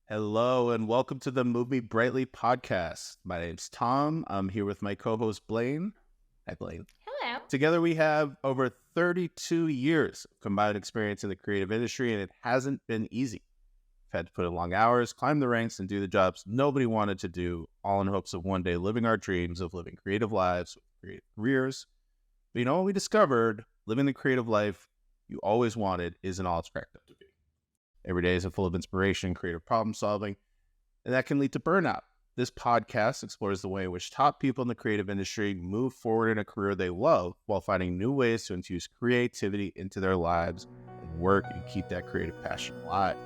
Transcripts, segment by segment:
Hello and welcome to the Move Me Brightly podcast. My name's Tom. I'm here with my co-host Blaine. Hi, Blaine. Hello. Together we have over 32 years of combined experience in the creative industry, and it hasn't been easy. We've had to put in long hours, climb the ranks, and do the jobs nobody wanted to do, all in hopes of one day living our dreams of living creative lives with creative careers. But you know what we discovered? Living the creative life you always wanted isn't all it's cracked up to be. Every day is full of inspiration, creative problem solving, and that can lead to burnout. This podcast explores the way in which top people in the creative industry move forward in a career they love while finding new ways to infuse creativity into their lives and work and keep that creative passion alive.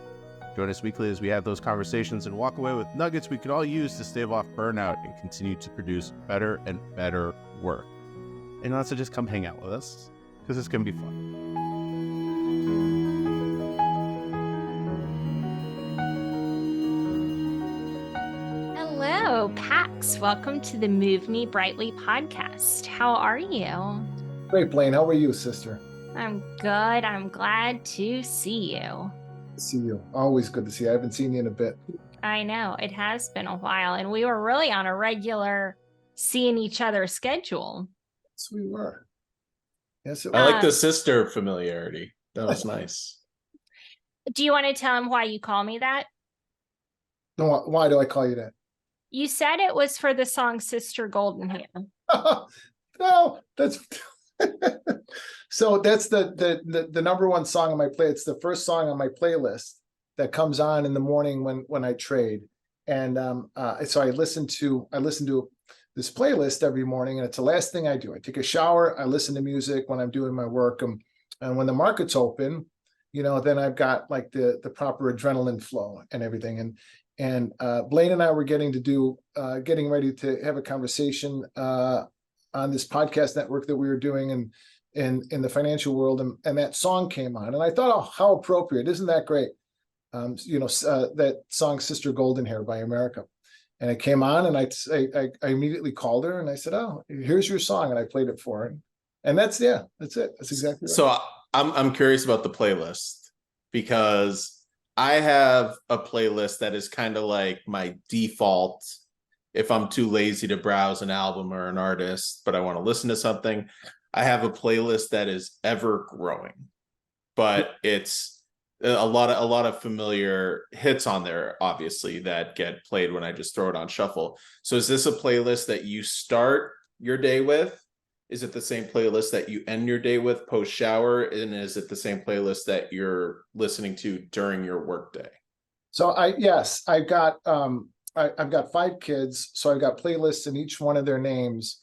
Join us weekly as we have those conversations and walk away with nuggets we can all use to stave off burnout and continue to produce better and better work. And also just come hang out with us because it's going to be fun. Hello, Pax. Welcome to the Move Me Brightly podcast. How are you? Great, Blaine. How are you, sister? I'm good. I'm glad to see you. See you. Always good to see you. I haven't seen you in a bit. I know. It has been a while, and we were really on a regular seeing each other schedule. Yes, we were. Yes, it I was. like the sister familiarity. That was nice. Do you want to tell him why you call me that? No, why do I call you that? You said it was for the song Sister Golden Hair. No, that's so that's the number one song on my play. It's the first song on my playlist that comes on in the morning when I trade. And so I listen to this playlist every morning, and it's the last thing I do. I take a shower, I listen to music when I'm doing my work, and when the market's open, then I've got like the proper adrenaline flow and everything. And Blaine and I were getting ready to have a conversation on this podcast network that we were doing in the financial world, and that song came on, and I thought, oh, how appropriate! Isn't that great? That song "Sister Golden Hair" by America, and it came on, and I immediately called her and I said, oh, here's your song, and I played it for her, and that's it. That's exactly right. So I'm curious about the playlist because I have a playlist that is kind of like my default if I'm too lazy to browse an album or an artist, but I want to listen to something. I have a playlist that is ever growing, but it's a lot of familiar hits on there, obviously, that get played when I just throw it on shuffle. So is this a playlist that you start your day with? Is it the same playlist that you end your day with post shower? And is it the same playlist that you're listening to during your workday? So I've got 5 kids, so I've got playlists in each one of their names.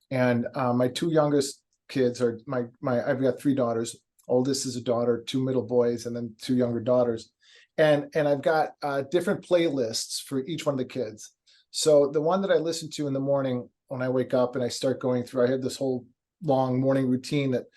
And my 2 youngest kids are I've got 3 daughters. Oldest is a daughter, 2 middle boys, and then 2 younger daughters. And I've got different playlists for each one of the kids. So the one that I listen to in the morning when I wake up and I start going through, I have this whole long morning routine that,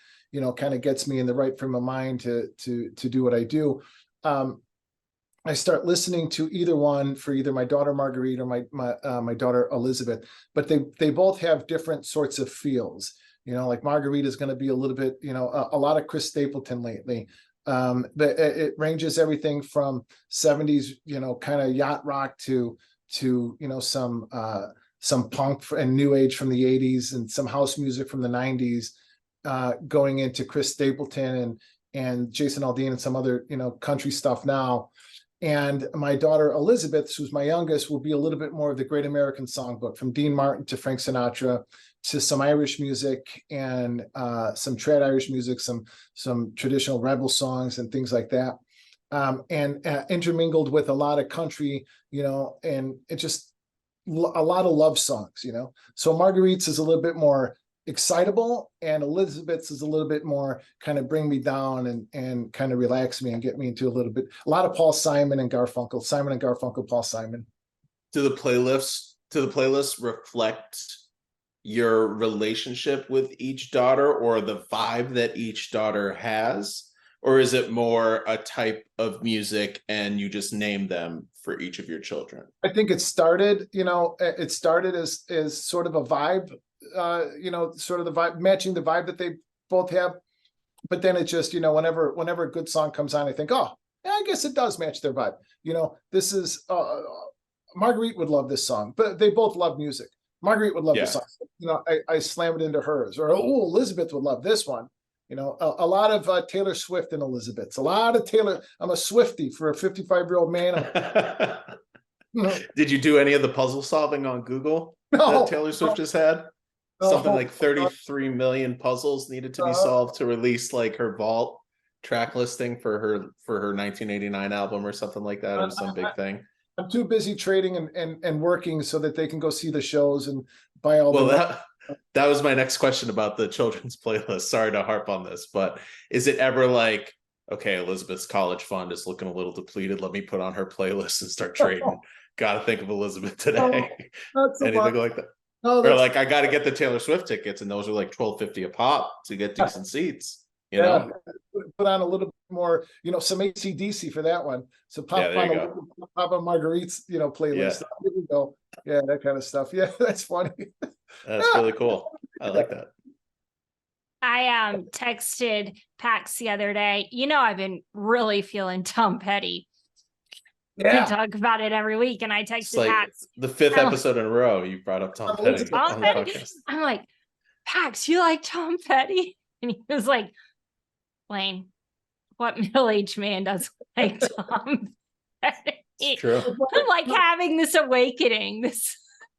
kind of gets me in the right frame of mind to do what I do. I start listening to either one for either my daughter Marguerite or my daughter Elizabeth, but they both have different sorts of feels. Like Marguerite is going to be a little bit, a lot of Chris Stapleton lately. It ranges everything from 70s, kind of yacht rock to some punk and new age from the 80s and some house music from the 90s, going into Chris Stapleton and Jason Aldean and some other, country stuff now. And my daughter Elizabeth, who's my youngest, will be a little bit more of the Great American Songbook, from Dean Martin to Frank Sinatra to some Irish music and some trad Irish music, some traditional rebel songs and things like that, and intermingled with a lot of country, and it just a lot of love songs, So Marguerite's is a little bit more excitable, and Elizabeth's is a little bit more kind of bring me down and kind of relax me and get me into a lot of Paul Simon and Garfunkel, Paul Simon. Do the playlists reflect your relationship with each daughter or the vibe that each daughter has? Or is it more a type of music and you just name them for each of your children? I think it started as sort of a vibe, sort of the vibe, matching the vibe that they both have. But then it just, whenever a good song comes on, I think, oh, Yeah, I guess it does match their vibe. You know, this is Marguerite would love this song, but they both love music. Marguerite would love the Yeah. song. You know, I slam it into hers. Or oh, Elizabeth would love this one. You know, a lot of Taylor Swift and Elizabeth's. A lot of Taylor. I'm a Swiftie for a 55-year-old man. Did you do any of the puzzle solving on Google No, that Taylor Swift just had? Something like 33 million puzzles needed to be solved to release like her vault track listing for her 1989 album or something like that. It was some big thing. I'm too busy trading and working so that they can go see the shows and buy all Well, the. that was my next question about the children's playlist. Sorry to harp on this, but is it ever like, okay, Elizabeth's college fund is looking a little depleted. Let me put on her playlist and start trading. Got to think of Elizabeth today. Anything like that? No, or like I got to get the Taylor Swift tickets, and those are like $12.50 a pop to get decent seats. You know, put on a little bit more, you know, some AC/DC for that one. So pop on Marguerite's, you know, playlist. Yeah. Here we go. Yeah, that kind of stuff. Yeah, that's funny. That's really cool. I like that. I texted Pax the other day. You know, I've been really feeling Tom Petty. Yeah, we talk about it every week, and I texted like Pax. The 5th episode in a row you brought up Tom Petty. Tom Petty. I'm like, Pax, you like Tom Petty? And he was like, Blaine, what middle-aged man doesn't like Tom Petty? It's true. I'm like having this awakening.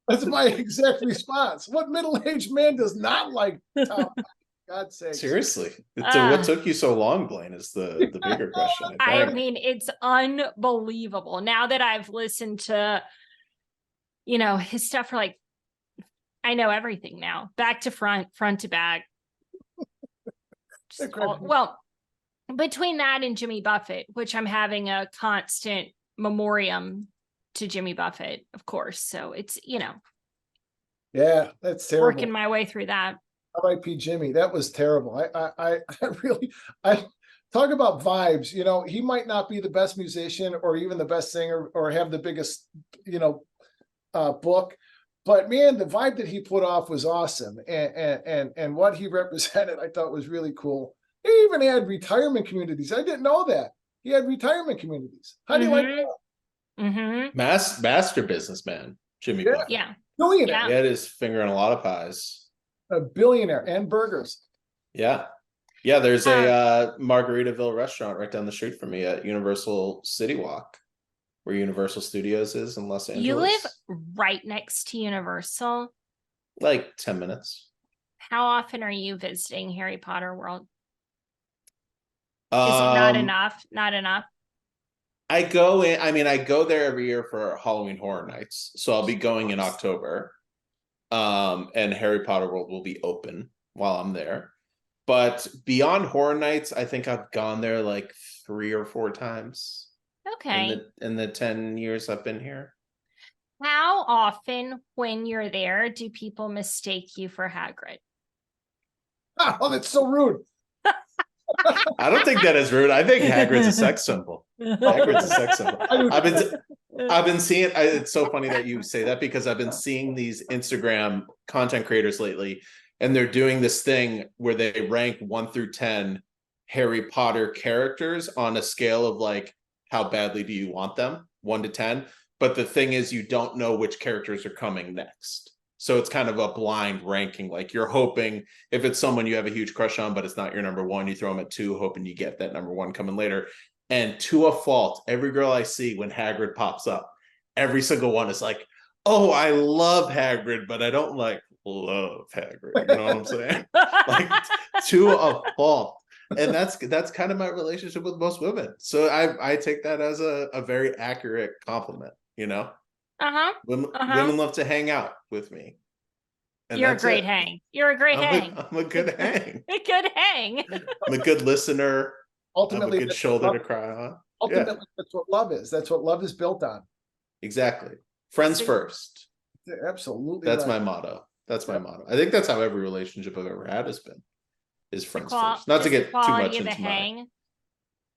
That's my exact response. What middle-aged man does not like Tom Petty? God's sake. Seriously. So what took you so long, Blaine, is the bigger question. I mean, it's unbelievable. Now that I've listened to, you know, his stuff for like, I know everything now. Back to front to back. Well, between that and Jimmy Buffett, which I'm having a constant memoriam to Jimmy Buffett, of course. So it's, you know. Yeah, that's terrible. Working my way through that. R.I.P. Jimmy. That was terrible. I talk about vibes. You know, he might not be the best musician or even the best singer or have the biggest, you know, book, but man, the vibe that he put off was awesome, and what he represented, I thought was really cool. He even had retirement communities. I didn't know that he had retirement communities. How do you like that? Mm-hmm. Master businessman, Jimmy Buffett. Yeah, billionaire. He had his finger in a lot of pies. A billionaire and burgers. Yeah. There's a Margaritaville restaurant right down the street from me at Universal City Walk, where Universal Studios is in Los Angeles. You live right next to Universal? Like 10 minutes. How often are you visiting Harry Potter World? Is it not enough? Not enough? I go there every year for Halloween Horror Nights. So I'll be going in October. And Harry Potter World will be open while I'm there. But beyond Horror Nights, I think I've gone there like 3 or 4 times. Okay. In the 10 years I've been here. How often when you're there do people mistake you for Hagrid? Oh, that's so rude. I don't think that is rude. I think Hagrid's a sex symbol. Hagrid's a sex symbol. I've been seeing. It's so funny that you say that, because I've been seeing these Instagram content creators lately, and they're doing this thing where they rank 1 through 10 Harry Potter characters on a scale of like, how badly do you want them, 1 to 10. But the thing is, you don't know which characters are coming next. So it's kind of a blind ranking. Like, you're hoping if it's someone you have a huge crush on, but it's not your number 1, you throw them at 2, hoping you get that number 1 coming later. And to a fault, every girl I see when Hagrid pops up, every single one is like, oh, I love Hagrid, but I don't like love Hagrid. You know what I'm saying? Like, to a fault. And that's kind of my relationship with most women. So I take that as a very accurate compliment, you know? Women love to hang out with me. And you're a great hang. You're a great hang. I'm a good hang. A good hang. I'm a good listener. Ultimately, I'm a good shoulder to cry on. Ultimately, that's what love is. That's what love is built on. Exactly. Friends first. Absolutely. That's my motto. That's my motto. I think that's how every relationship I've ever had has been. Is friends first. Not to get too much into hang.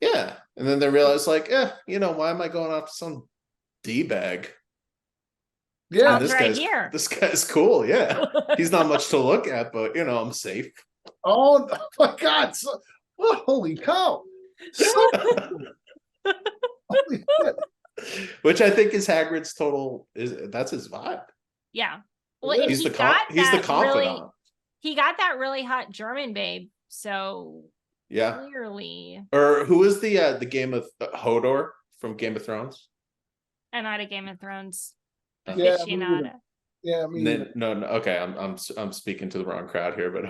Yeah. And then they realize, like, why am I going off to some D-bag? Yeah, this guy's cool. Yeah, he's not much to look at, but I'm safe. Oh my God! Holy cow! Holy shit. Which I think is Hagrid's that's his vibe. Yeah. Well, and He's he the got he's the that confidant. he got that really hot German babe. So Yeah. clearly, Or who is the game of Hodor from Game of Thrones? I'm not a Game of Thrones Yeah, aficionado. Yeah, me either. No, okay, I'm speaking to the wrong crowd here, but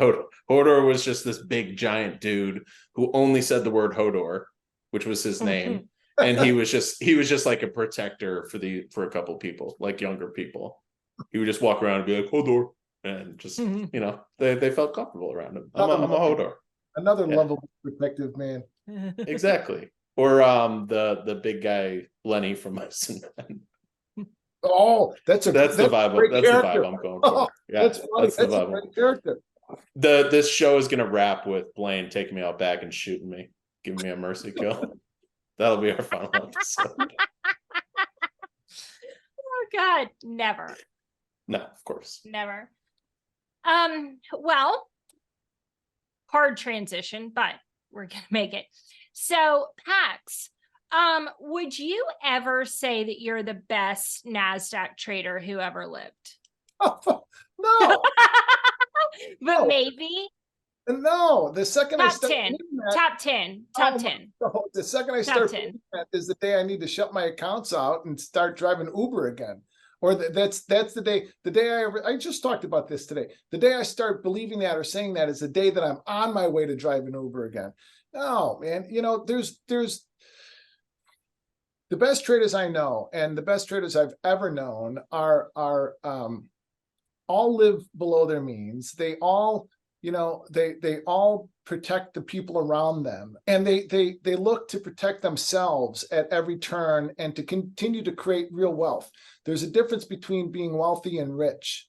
Hodor was just this big giant dude who only said the word Hodor, which was his name, and he was just like a protector for a couple people, like younger people. He would just walk around and be like Hodor, and just they felt comfortable around him. I'm a Hodor. Another Yeah. lovable, protective man. Exactly. Or the big guy Lenny from Mice and Men. Oh, that's the vibe. That's the vibe I'm going for. Yeah, that's funny. that's the That's a vibe. great character. This show is gonna wrap with Blaine taking me out back and shooting me, giving me a mercy kill. That'll be our final episode. Oh God, never. No, of course. Never. Well, hard transition, but we're gonna make it. So, Pax, would you ever say that you're the best NASDAQ trader who ever lived? No, But No. maybe no. The second I top start 10, doing that, top 10, oh top my 10. God, the second I Top start 10. doing that is the day I need to shut my accounts out and start driving Uber again. Or that's the day I just talked about this today. The day I start believing that or saying that is the day that I'm on my way to driving Uber again. No, man, there's the best traders I know and the best traders I've ever known are all live below their means. They all, they all protect the people around them, and they look to protect themselves at every turn and to continue to create real wealth. There's a difference between being wealthy and rich.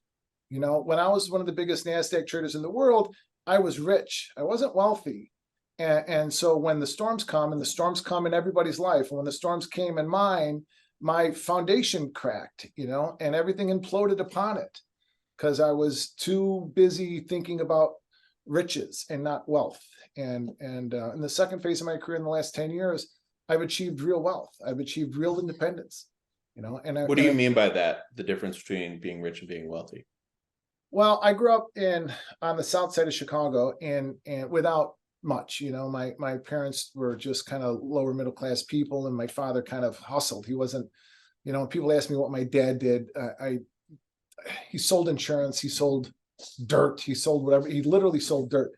When I was one of the biggest NASDAQ traders in the world, I was rich. I wasn't wealthy. And so when the storms come, and the storms come in everybody's life, and when the storms came in mine, my foundation cracked, and everything imploded upon it because I was too busy thinking about riches and not wealth. And in the second phase of my career in the last 10 years, I've achieved real wealth. I've achieved real independence, and What do you mean by that? The difference between being rich and being wealthy? Well, I grew up on the south side of Chicago and without much, my parents were just kind of lower middle class people, and my father kind of hustled. He wasn't, when people ask me what my dad did, he sold insurance, he sold dirt, he sold whatever, he literally sold dirt.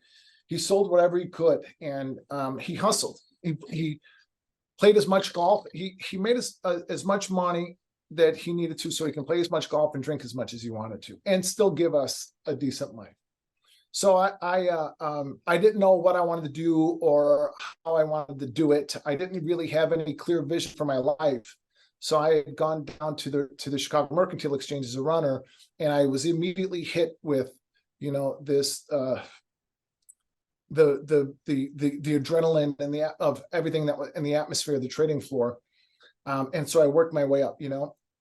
He sold whatever he could, and he hustled. He played as much golf. He made as much money that he needed to so he can play as much golf and drink as much as he wanted to and still give us a decent life. So I didn't know what I wanted to do or how I wanted to do it. I didn't really have any clear vision for my life. So I had gone down to the Chicago Mercantile Exchange as a runner, and I was immediately hit with, this the adrenaline and of everything that was in the atmosphere of the trading floor. And so I worked my way up,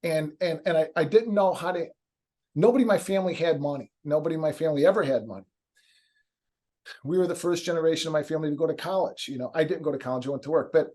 and I didn't know how to. Nobody in my family had money. Nobody in my family ever had money. We were the first generation of my family to go to college. I didn't go to college, I went to work, but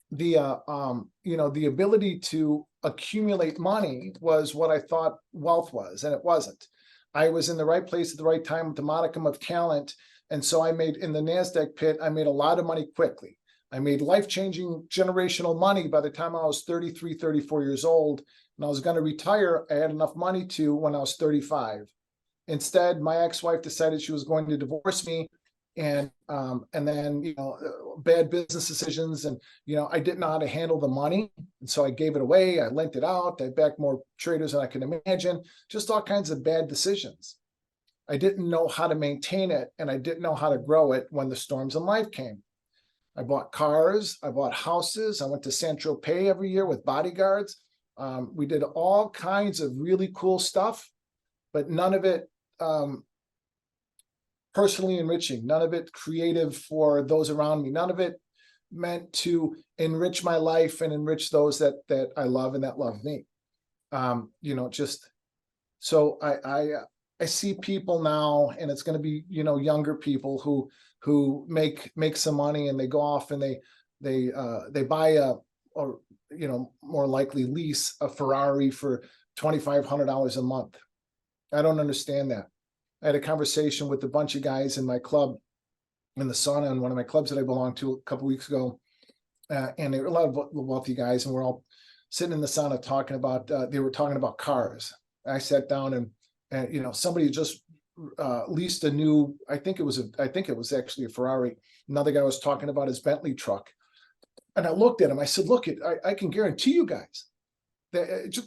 the ability to accumulate money was what I thought wealth was, and it wasn't. I was in the right place at the right time with the modicum of talent. And so I made, in the NASDAQ pit, I made a lot of money quickly. I made life-changing generational money by the time I was 33, 34 years old. And I was going to retire. I had enough money to when I was 35. Instead, my ex-wife decided she was going to divorce me. And then, bad business decisions. And, I didn't know how to handle the money. And so I gave it away. I lent it out. I backed more traders than I can imagine. Just all kinds of bad decisions. I didn't know how to maintain it. And I didn't know how to grow it when the storms in life came. I bought cars. I bought houses. I went to Saint-Tropez every year with bodyguards. We did all kinds of really cool stuff, but none of it personally enriching, none of it creative for those around me, none of it meant to enrich my life and enrich those that I love and that love me. So I see people now, and it's going to be, younger people who make some money, and they go off and they buy or more likely lease a Ferrari for $2,500 a month. I don't understand that. I had a conversation with a bunch of guys in my club, in the sauna, in one of my clubs that I belong to a couple weeks ago, and there were a lot of wealthy guys, and we're all sitting in the sauna talking about. They were talking about cars. I sat down and somebody just leased a new. I think it was actually a Ferrari. Another guy was talking about his Bentley truck, and I looked at him. I said, "Look, I can guarantee you guys that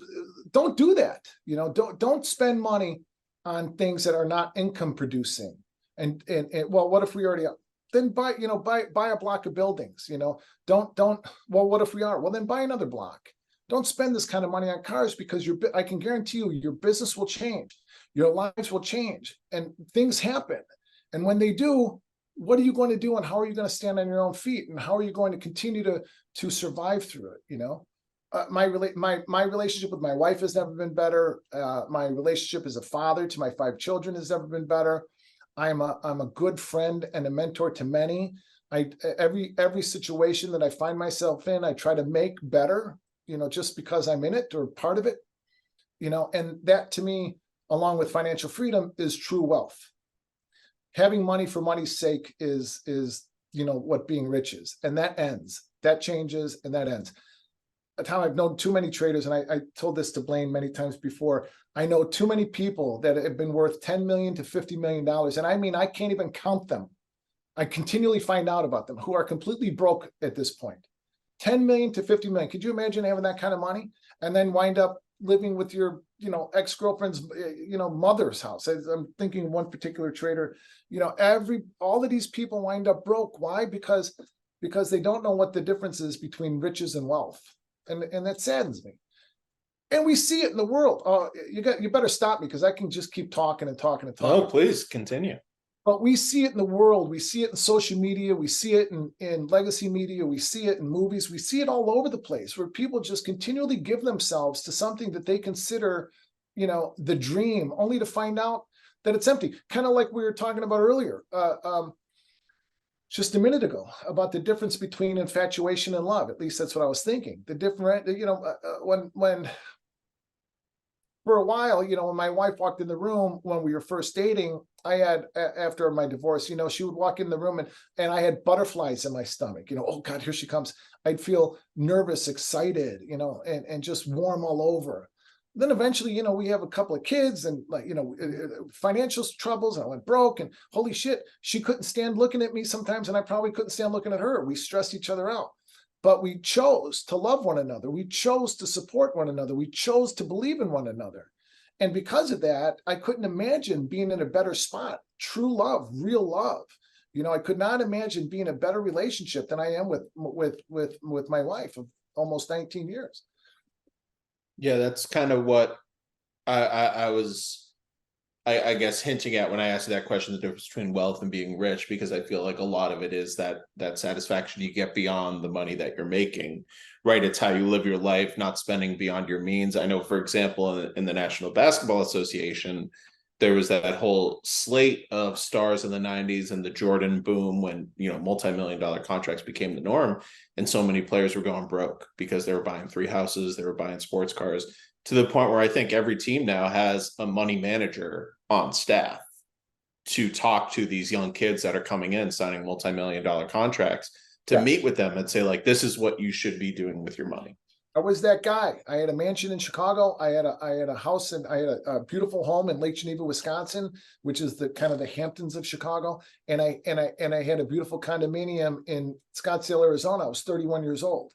don't do that. Don't spend money on things that are not income producing. And well, what if we already are? Then buy a block of buildings. Don't. Well, what if we are? Well, then buy another block. Don't spend this kind of money on cars, because I can guarantee you your business will change, your lives will change, and things happen. And when they do, what are you going to do, and how are you going to stand on your own feet, and how are you going to continue to survive through it? My relationship with my wife has never been better. My relationship as a father to my 5 children has never been better. I'm a good friend and a mentor to many. Every situation that I find myself in, I try to make better, just because I'm in it or part of it, and that, to me, along with financial freedom, is true wealth. Having money for money's sake is what being rich is. And that changes, and that ends. Tom, I've known too many traders, and I told this to Blaine many times before. I know too many people that have been worth $10 million to $50 million. And I mean, I can't even count them. I continually find out about them who are completely broke at this point. 10 million to 50 million. Could you imagine having that kind of money and then wind up living with your, ex-girlfriend's, mother's house? I'm thinking one particular trader, all of these people wind up broke. Why? Because they don't know what the difference is between riches and wealth. And that saddens me. And we see it in the world. Oh, you better stop me, because I can just keep talking and talking and talking. Oh, please continue. But we see it in the world. We see it in social media. We see it in legacy media. We see it in movies. We see it all over the place, where people just continually give themselves to something that they consider, the dream, only to find out that it's empty. Kind of like we were talking about earlier, just a minute ago, about the difference between infatuation and love. At least that's what I was thinking. The different, when for a while, when my wife walked in the room when we were first dating, I had, after my divorce, she would walk in the room and I had butterflies in my stomach, oh God, here she comes. I'd feel nervous, excited, and just warm all over. Then eventually, we have a couple of kids and financial troubles, and I went broke, and holy shit, she couldn't stand looking at me sometimes, and I probably couldn't stand looking at her. We stressed each other out. But we chose to love one another. We chose to support one another. We chose to believe in one another. And because of that, I couldn't imagine being in a better spot. True love, real love. I could not imagine being in a better relationship than I am with my wife of almost 19 years. Yeah, that's kind of what I was, I guess, hinting at when I asked you that question, the difference between wealth and being rich, because I feel like a lot of it is that satisfaction you get beyond the money that you're making, right? It's how you live your life, not spending beyond your means. I know, for example, in the National Basketball Association, there was that whole slate of stars in the 90s and the Jordan boom when, multi-million-dollar contracts became the norm. And so many players were going broke because they were buying 3 houses, they were buying sports cars, to the point where I think every team now has a money manager on staff to talk to these young kids that are coming in, signing multi-million-dollar contracts, to meet with them and say, like, this is what you should be doing with your money. I was that guy. I had a mansion in Chicago. I had a house, and I had a beautiful home in Lake Geneva, Wisconsin, which is the kind of the Hamptons of Chicago. And I had a beautiful condominium in Scottsdale, Arizona. I was 31 years old.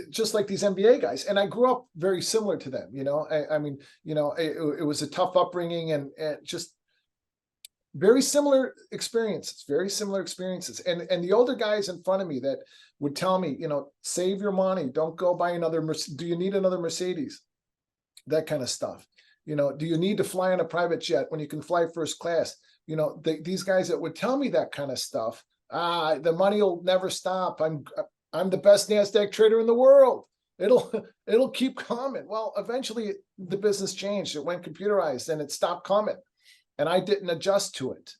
Just like these NBA guys. And I grew up very similar to them. It was a tough upbringing and just very similar experiences. And the older guys in front of me that would tell me, save your money. Don't go buy another. Do you need another Mercedes? That kind of stuff. Do you need to fly on a private jet when you can fly first class? These guys that would tell me that kind of stuff. The money will never stop. I'm the best NASDAQ trader in the world. It'll keep coming. Well, eventually the business changed. It went computerized and it stopped coming. And I didn't adjust to it.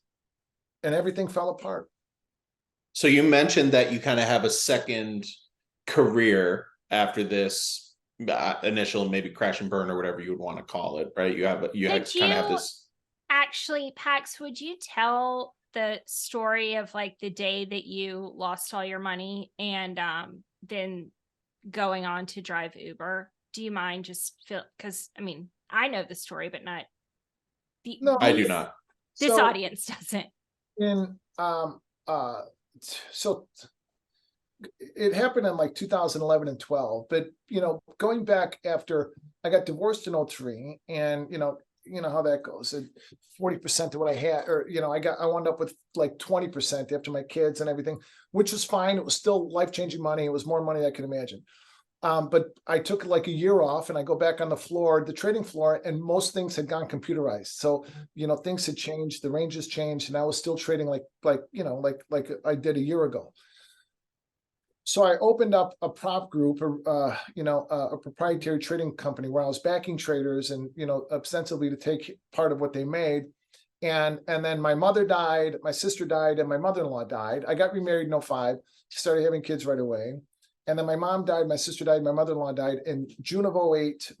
And everything fell apart. So you mentioned that you kind of have a second career after this initial maybe crash and burn or whatever you would want to call it, right? You Could kind of have you this. actually, Pax, would you tell the story of like the day that you lost all your money and then going on to drive Uber? Do you mind just because I mean, I know the story, but not No, I do not. this so audience doesn't. in so it happened in like 2011 and 12, but going back after I got divorced in 03, and how that goes. 40% of what I had, or I wound up with like 20% after my kids and everything, which was fine. It was still life-changing money. It was more money than I could imagine. But I took like a year off, and I go back on the floor, the trading floor, and most things had gone computerized. So, things had changed, the ranges changed, and I was still trading like I did a year ago. So I opened up a prop group, a proprietary trading company where I was backing traders and, ostensibly to take part of what they made. And then my mother died, my sister died, and my mother-in-law died. I got remarried in 05, started having kids right away. And then my mom died, my sister died, my mother-in-law died in June of 08,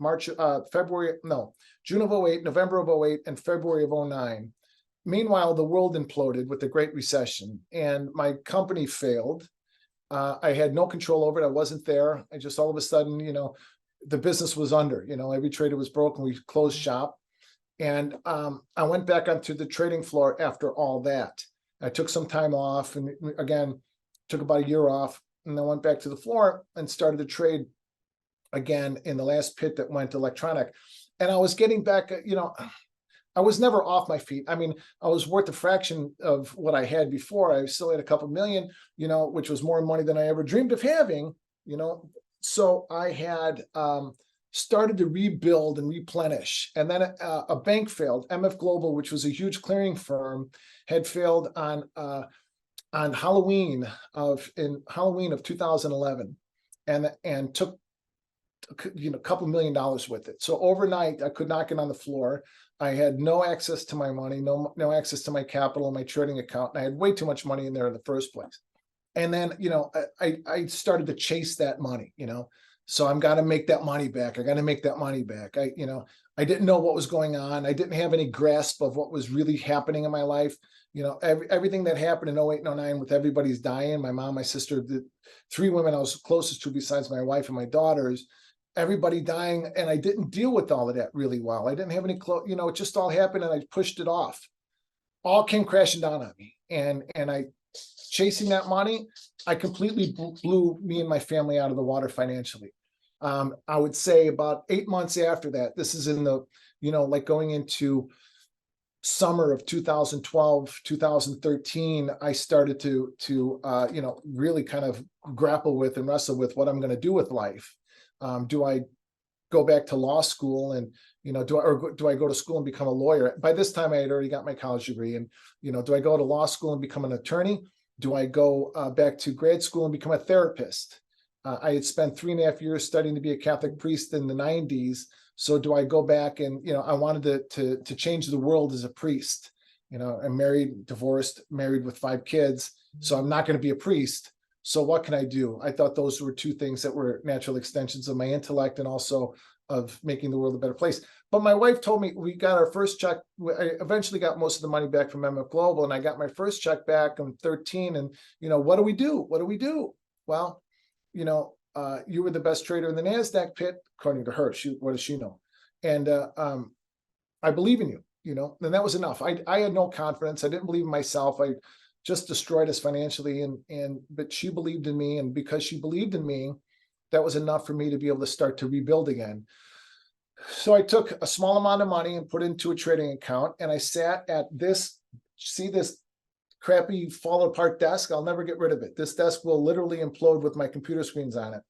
June of 08, November of 08, and February of 09. Meanwhile, the world imploded with the Great Recession, and my company failed. I had no control over it. I wasn't there. I just all of a sudden, the business was under. Every trader was broken. We closed shop, and I went back onto the trading floor after all that. I took some time off, and again, took about a year off, and then went back to the floor and started to trade again in the last pit that went electronic. And I was getting back, I was never off my feet. I mean, I was worth a fraction of what I had before. I still had a couple million, which was more money than I ever dreamed of having, So I had started to rebuild and replenish. And then a bank failed. MF Global, which was a huge clearing firm, had failed on Halloween of 2011, and took a couple $1 million with it. So overnight, I could not get on the floor. I had no access to my money, no access to my capital, my trading account, and I had way too much money in there in the first place. And then, I started to chase that money, so I'm got to make that money back. I got to make that money back. I didn't know what was going on. I didn't have any grasp of what was really happening in my life. Everything that happened in 08 and 09 with everybody's dying, my mom, my sister, the 3 women I was closest to besides my wife and my daughters, everybody dying, and I didn't deal with all of that really well. I didn't have any it just all happened, and I pushed it off. All came crashing down on me, and I chasing that money, I completely blew me and my family out of the water financially. I would say about 8 months after that, this is in the, like going into summer of 2012, 2013, I started to really kind of grapple with and wrestle with what I'm going to do with life. Do I go back to law school and, do I go to school and become a lawyer? By this time I had already got my college degree, and, do I go to law school and become an attorney? Do I go back to grad school and become a therapist? I had spent 3.5 years studying to be a Catholic priest in the 90s. So do I go back and, I wanted to change the world as a priest. I'm married, divorced, married with 5 kids. So I'm not going to be a priest. So what can I do? I thought those were 2 things that were natural extensions of my intellect and also of making the world a better place. But my wife told me, we got our first check. I eventually got most of the money back from MF Global, and I got my first check back in 13. And, what do we do? What do we do? Well, you were the best trader in the NASDAQ pit, according to her. What does she know? And I believe in you, and that was enough. I had no confidence. I didn't believe in myself. I just destroyed us financially, but she believed in me, and because she believed in me, that was enough for me to be able to start to rebuild again. So I took a small amount of money and put it into a trading account, and I sat at this crappy fall apart desk. I'll never get rid of it. This desk will literally implode with my computer screens on it.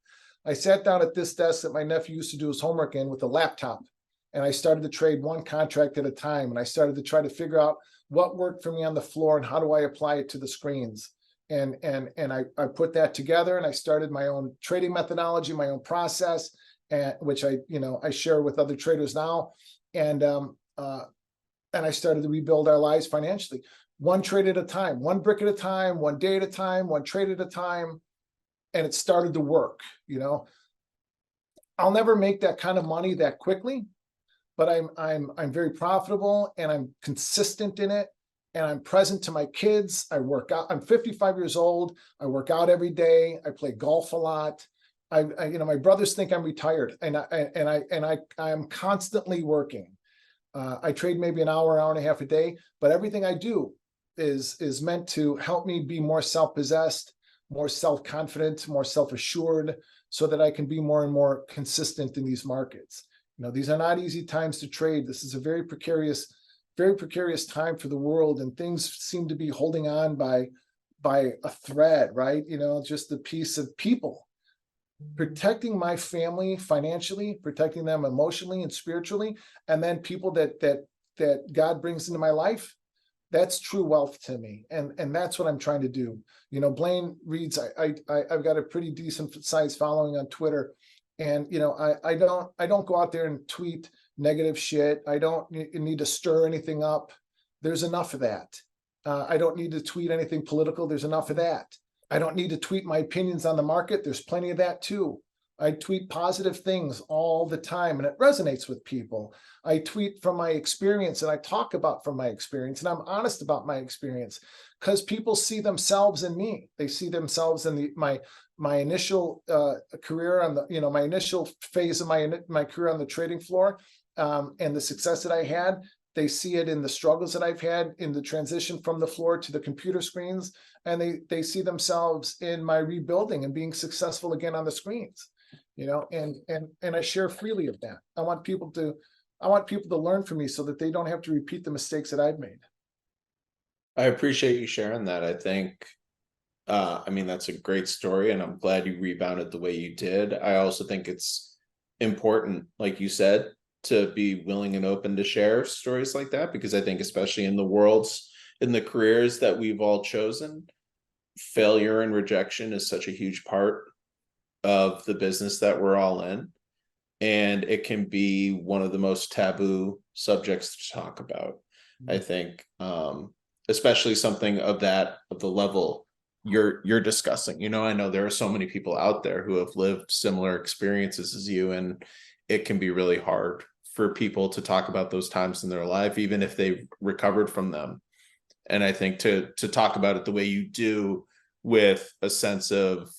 I sat down at this desk that my nephew used to do his homework in with a laptop, and I started to trade one contract at a time, and I started to try to figure out what worked for me on the floor and how do I apply it to the screens. And I put that together, and I started my own trading methodology, my own process, which I share with other traders now. And I started to rebuild our lives financially. one trade at a time, one brick at a time, one day at a time, one trade at a time. And it started to work, you know. I'll never make that kind of money that quickly, but I'm very profitable and I'm consistent in it. And I'm present to my kids. I work out. I'm 55 years old. I work out every day. I play golf a lot. You know, my brothers think I'm retired, and I am constantly working. I trade maybe an hour and a half a day, but everything I do is meant to help me be more self-possessed, more self-confident, more self-assured, so that I can be more and more consistent in these markets. You know, these are not easy times to trade. This is a very precarious time for the world, and things seem to be holding on by a thread, right? You know, just the piece of people. Protecting my family financially, protecting them emotionally and spiritually, and then people that God brings into my life, that's true wealth to me, and that's what I'm trying to do. You know, Blaine reads. I've got a pretty decent sized following on Twitter, and you know, I don't go out there and tweet negative shit. I don't need to stir anything up. There's enough of that. I don't need to tweet anything political. There's enough of that. I don't need to tweet my opinions on the market. There's plenty of that too. I tweet positive things all the time, and it resonates with people. I tweet from my experience, and I talk about from my experience, and I'm honest about my experience, because people see themselves in me. They see themselves in my initial career on the, you know, my initial phase of my career on the trading floor, and the success that I had. They see it in the struggles that I've had in the transition from the floor to the computer screens, and they see themselves in my rebuilding and being successful again on the screens, you know, and I share freely of that. I want people to learn from me so that they don't have to repeat the mistakes that I've made. I appreciate you sharing that. I think, I mean, that's a great story, and I'm glad you rebounded the way you did. I also think it's important, like you said, to be willing and open to share stories like that, because I think especially in the careers that we've all chosen, failure and rejection is such a huge part of the business that we're all in, and it can be one of the most taboo subjects to talk about. I think, especially something of the level you're discussing. You know, I know there are so many people out there who have lived similar experiences as you, and it can be really hard for people to talk about those times in their life, even if they've recovered from them. And I think to talk about it the way you do, with a sense of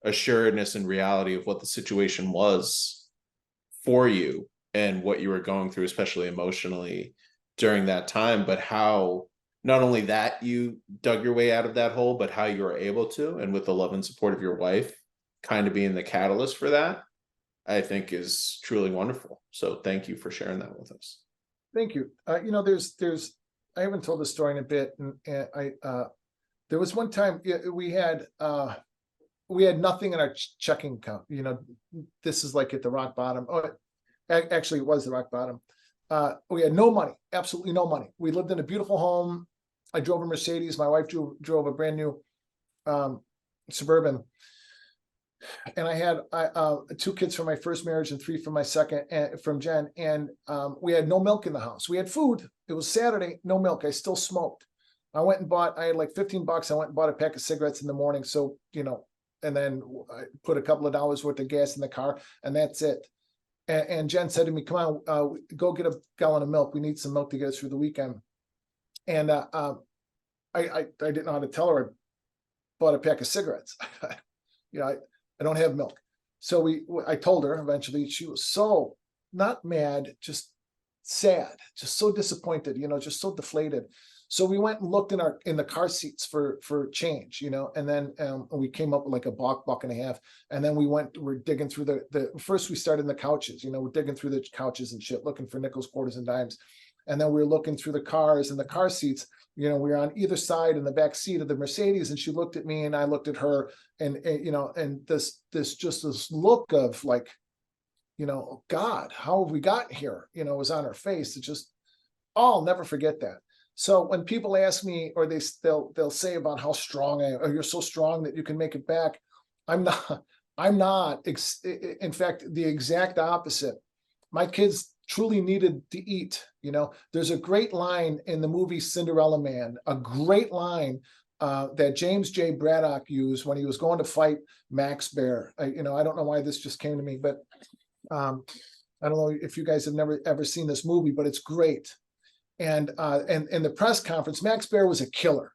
assuredness and reality of what the situation was for you and what you were going through, especially emotionally during that time, but how not only that you dug your way out of that hole, but how you were able to, and with the love and support of your wife kind of being the catalyst for that, I think is truly wonderful. So thank you for sharing that with us. Thank you. You know, there's I haven't told the story in a bit, and there was one time we had nothing in our checking account. You know, this is like at the rock bottom. Oh, actually, it was the rock bottom. We had no money, absolutely no money. We lived in a beautiful home. I drove a Mercedes. My wife drove a brand new Suburban. And I had 2 kids from my first marriage and 3 from my second, from Jen. And we had no milk in the house. We had food. It was Saturday, no milk. I still smoked. I had like $15. I went and bought a pack of cigarettes in the morning. So, you know, and then I put a couple of dollars worth of gas in the car, and that's it. And Jen said to me, come on, go get a gallon of milk. We need some milk to get us through the weekend. And I didn't know how to tell her I bought a pack of cigarettes. You know, I don't have milk. So I told her eventually. She was so not mad, just sad, just so disappointed, you know, just so deflated. So we went and looked in the car seats for change, you know, and then we came up with like a buck and a half. And then we're digging through first we started in the couches, you know, we're digging through the couches and shit, looking for nickels, quarters, and dimes. And then we were looking through the cars and the car seats, you know, we were on either side in the back seat of the Mercedes, and she looked at me and I looked at her, and you know, and this look of like, you know, oh God, how have we got here? You know, was on her face. It just, I'll never forget that. So when people ask me, or they'll say about how strong I am, or you're so strong that you can make it back, I'm not. In fact, the exact opposite. My kids truly needed to eat. There's a great line in the movie Cinderella Man, a great line that James J. Braddock used when he was going to fight Max Baer. I don't know why this just came to me, but I don't know if you guys have never ever seen this movie, but it's great. And in the press conference, Max Baer was a killer,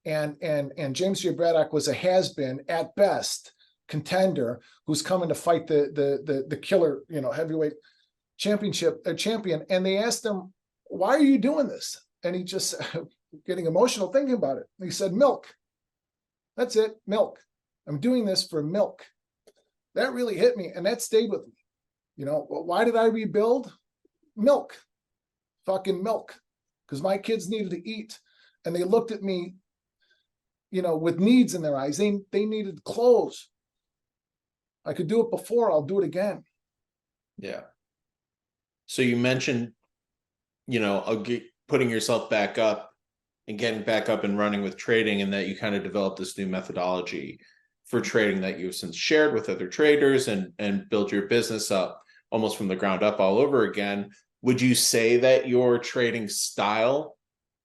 and James J. Braddock was a has-been at best contender who's coming to fight the killer, heavyweight champion. And they asked him, "Why are you doing this?" And he just getting emotional thinking about it. He said, "Milk. That's it, milk. I'm doing this for milk." That really hit me, and that stayed with me. Why did I rebuild? Milk. Fucking milk. Because my kids needed to eat, and they looked at me, with needs in their eyes. They needed clothes. I could do it before, I'll do it again. Yeah. So you mentioned, putting yourself back up and getting back up and running with trading, and that you kind of developed this new methodology for trading that you've since shared with other traders and built your business up almost from the ground up all over again. Would you say that your trading style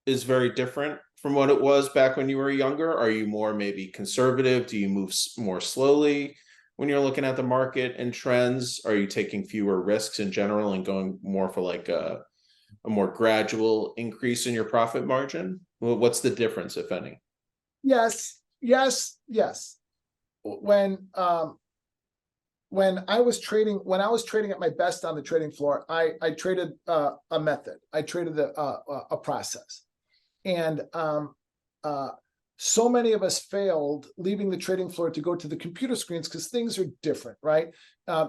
is very different from what it was back when you were younger? Are you more maybe conservative? Do you move more slowly when you're looking at the market and trends? Are you taking fewer risks in general and going more for like a more gradual increase in your profit margin? Well, what's the difference, if any? Yes. When I was trading at my best on the trading floor, I traded a method. I traded a process, and so many of us failed leaving the trading floor to go to the computer screens because things are different, right?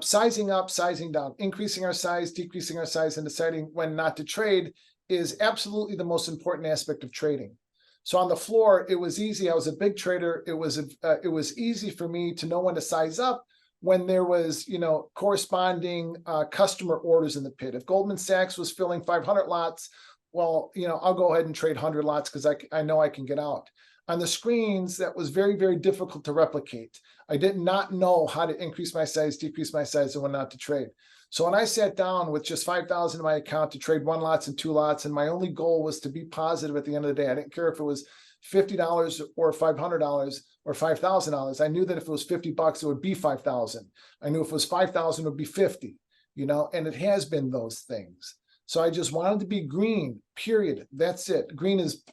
Sizing up, sizing down, increasing our size, decreasing our size, and deciding when not to trade is absolutely the most important aspect of trading. So on the floor, it was easy. I was a big trader. It was easy for me to know when to size up when there was, corresponding customer orders in the pit. If Goldman Sachs was filling 500 lots, well, I'll go ahead and trade 100 lots because I know I can get out. On the screens, that was very, very difficult to replicate. I did not know how to increase my size, decrease my size, and when not to trade. So when I sat down with just 5,000 in my account to trade 1 lots and 2 lots, and my only goal was to be positive at the end of the day, I didn't care if it was $50 or $500 or $5,000. I knew that if it was $50, it would be 5,000. I knew if it was 5,000, it would be 50, and it has been those things. So I just wanted to be green, period. That's it. Green is,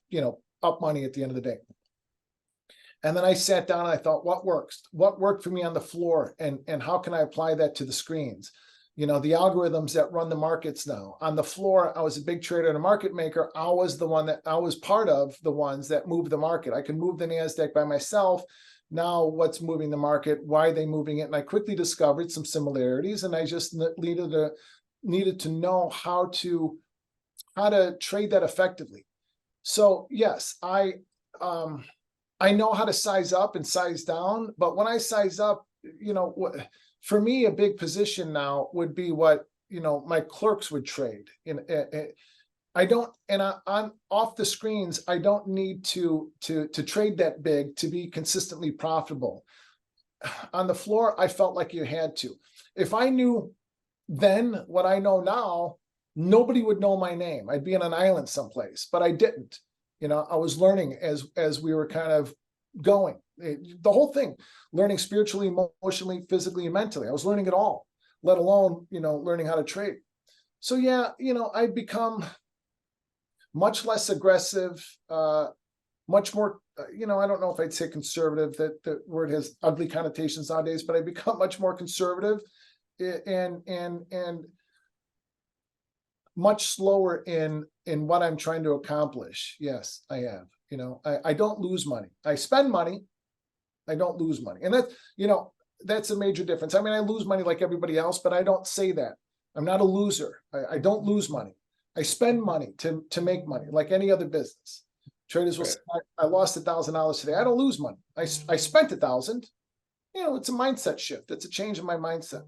up money at the end of the day. And then I sat down and I thought, what works? What worked for me on the floor? And how can I apply that to the screens? The algorithms that run the markets now. On the floor, I was a big trader and a market maker. I was part of the ones that moved the market. I can move the NASDAQ by myself. Now what's moving the market? Why are they moving it? And I quickly discovered some similarities, and I just needed to know how to trade that effectively. So yes, I know how to size up and size down, but when I size up, for me, a big position now would be what, my clerks would trade. I don't, and on off the screens, I don't need to trade that big to be consistently profitable. On the floor, I felt like you had to. If I knew then what I know now, nobody would know my name. I'd be on an island someplace, but I didn't. I was learning as we were kind of going. The whole thing, learning spiritually, emotionally, physically, and mentally. I was learning it all, let alone, learning how to trade. So yeah, I've become much less aggressive, much more, I don't know if I'd say conservative, that word has ugly connotations nowadays, but I've become much more conservative and much slower in what I'm trying to accomplish. Yes, I have. I don't lose money. I spend money. I don't lose money. And that's a major difference. I mean, I lose money like everybody else, but I don't say that. I'm not a loser. I don't lose money. I spend money to make money like any other business. Traders will say, I lost $1,000 today. I don't lose money. I spent 1,000. It's a mindset shift. It's a change in my mindset.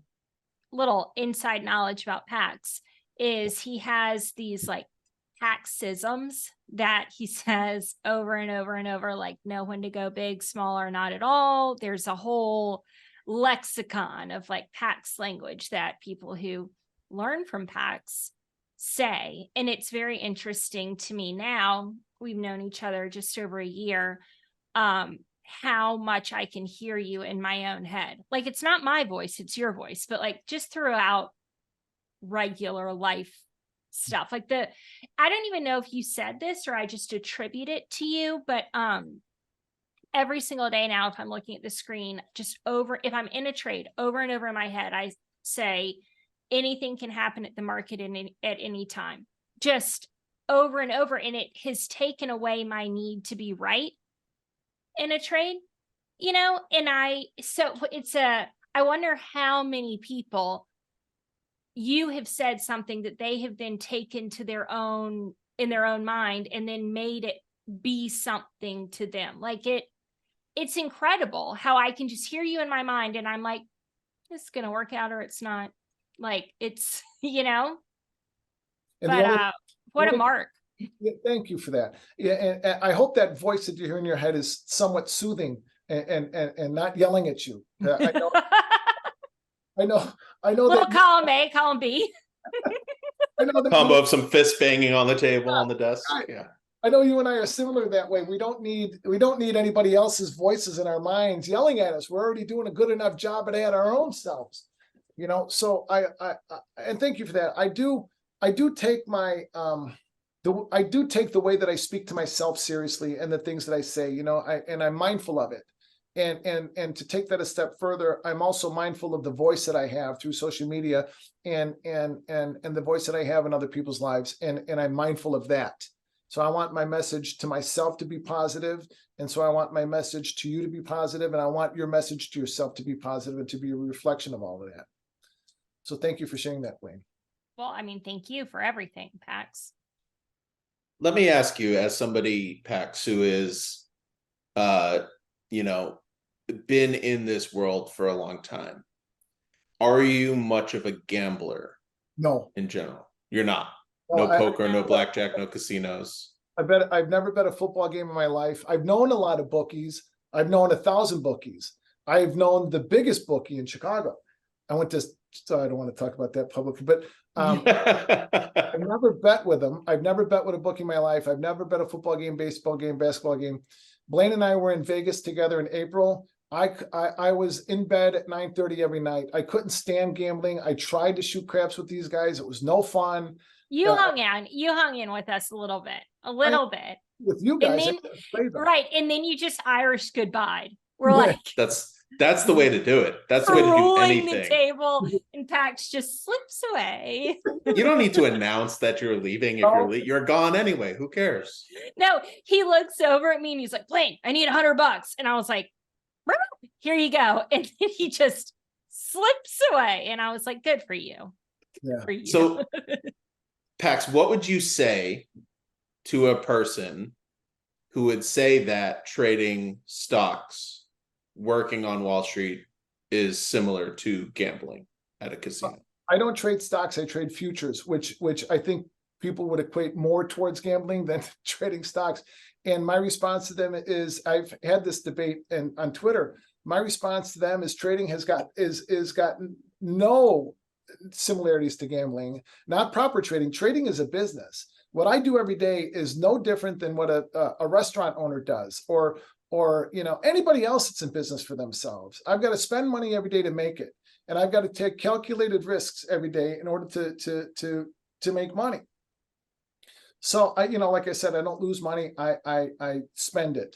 Little inside knowledge about Pax is he has these like Paxisms that he says over and over and over, like know when to go big, small, or not at all. There's a whole lexicon of like Pax language that people who learn from Pax say, and it's very interesting to me now, we've known each other just over a year, how much I can hear you in my own head. Like, it's not my voice, it's your voice, but like just throughout regular life stuff, like I don't even know if you said this or I just attribute it to you, but every single day now, if I'm looking at the screen, if I'm in a trade, over and over in my head, I say anything can happen at the market at any time, just over and over. And it has taken away my need to be right in a trade, and I wonder how many people you have said something that they have then taken to in their own mind and then made it be something to them. Like it's incredible how I can just hear you in my mind and I'm like, it's going to work out or it's not. Like it's, And but what a mark. Yeah, thank you for that. Yeah, and I hope that voice that you hear in your head is somewhat soothing and not yelling at you. I know Little that column A, column B. I know that Combo of some fist banging on the table on the desk. Yeah. I know you and I are similar that way. We don't need anybody else's voices in our minds yelling at us. We're already doing a good enough job at our own selves. So I and thank you for that. I do take my I do take the way that I speak to myself seriously and the things that I say, and I'm mindful of it. And to take that a step further, I'm also mindful of the voice that I have through social media and the voice that I have in other people's lives. And I'm mindful of that. So I want my message to myself to be positive. And so I want my message to you to be positive. And I want your message to yourself to be positive and to be a reflection of all of that. So thank you for sharing that, Wayne. Well, I mean, thank you for everything, Pax. Let me ask you, as somebody, Pax, who is, been in this world for a long time, are you much of a gambler? No. In general, you're not. Well, no poker, no blackjack, no casinos. I've never bet a football game in my life. I've known a lot of bookies. I've known 1,000 bookies. I've known the biggest bookie in Chicago. I went to, so I don't want to talk about that publicly, but I've never bet with them. I've never bet with a bookie in my life. I've never bet a football game, baseball game, basketball game. Blaine and I were in Vegas together in April. I was in bed at 9:30 every night. I couldn't stand gambling. I tried to shoot craps with these guys. It was no fun. You hung in with us a little bit with you guys. And then, right. And then you just Irish goodbye. We're like, that's the way to do it. That's the way to do anything. The table, and Pax just slips away. You don't need to announce that you're leaving. If you're gone anyway. Who cares? No, he looks over at me and he's like, Blaine, I need $100. And I was like, here you go. And then he just slips away. And I was like, good for you. Yeah. For you. So, Pax, what would you say to a person who would say that trading stocks, working on Wall Street, is similar to gambling at a casino? I don't trade stocks. I trade futures, which I think people would equate more towards gambling than trading stocks. And my response to them is, I've had this debate on Twitter. My response to them is trading has got no similarities to gambling, not proper trading. Trading is a business. What I do every day is no different than what a restaurant owner does, or anybody else that's in business for themselves. I've got to spend money every day to make it, and I've got to take calculated risks every day in order to make money. So like I said, I don't lose money. I spend it.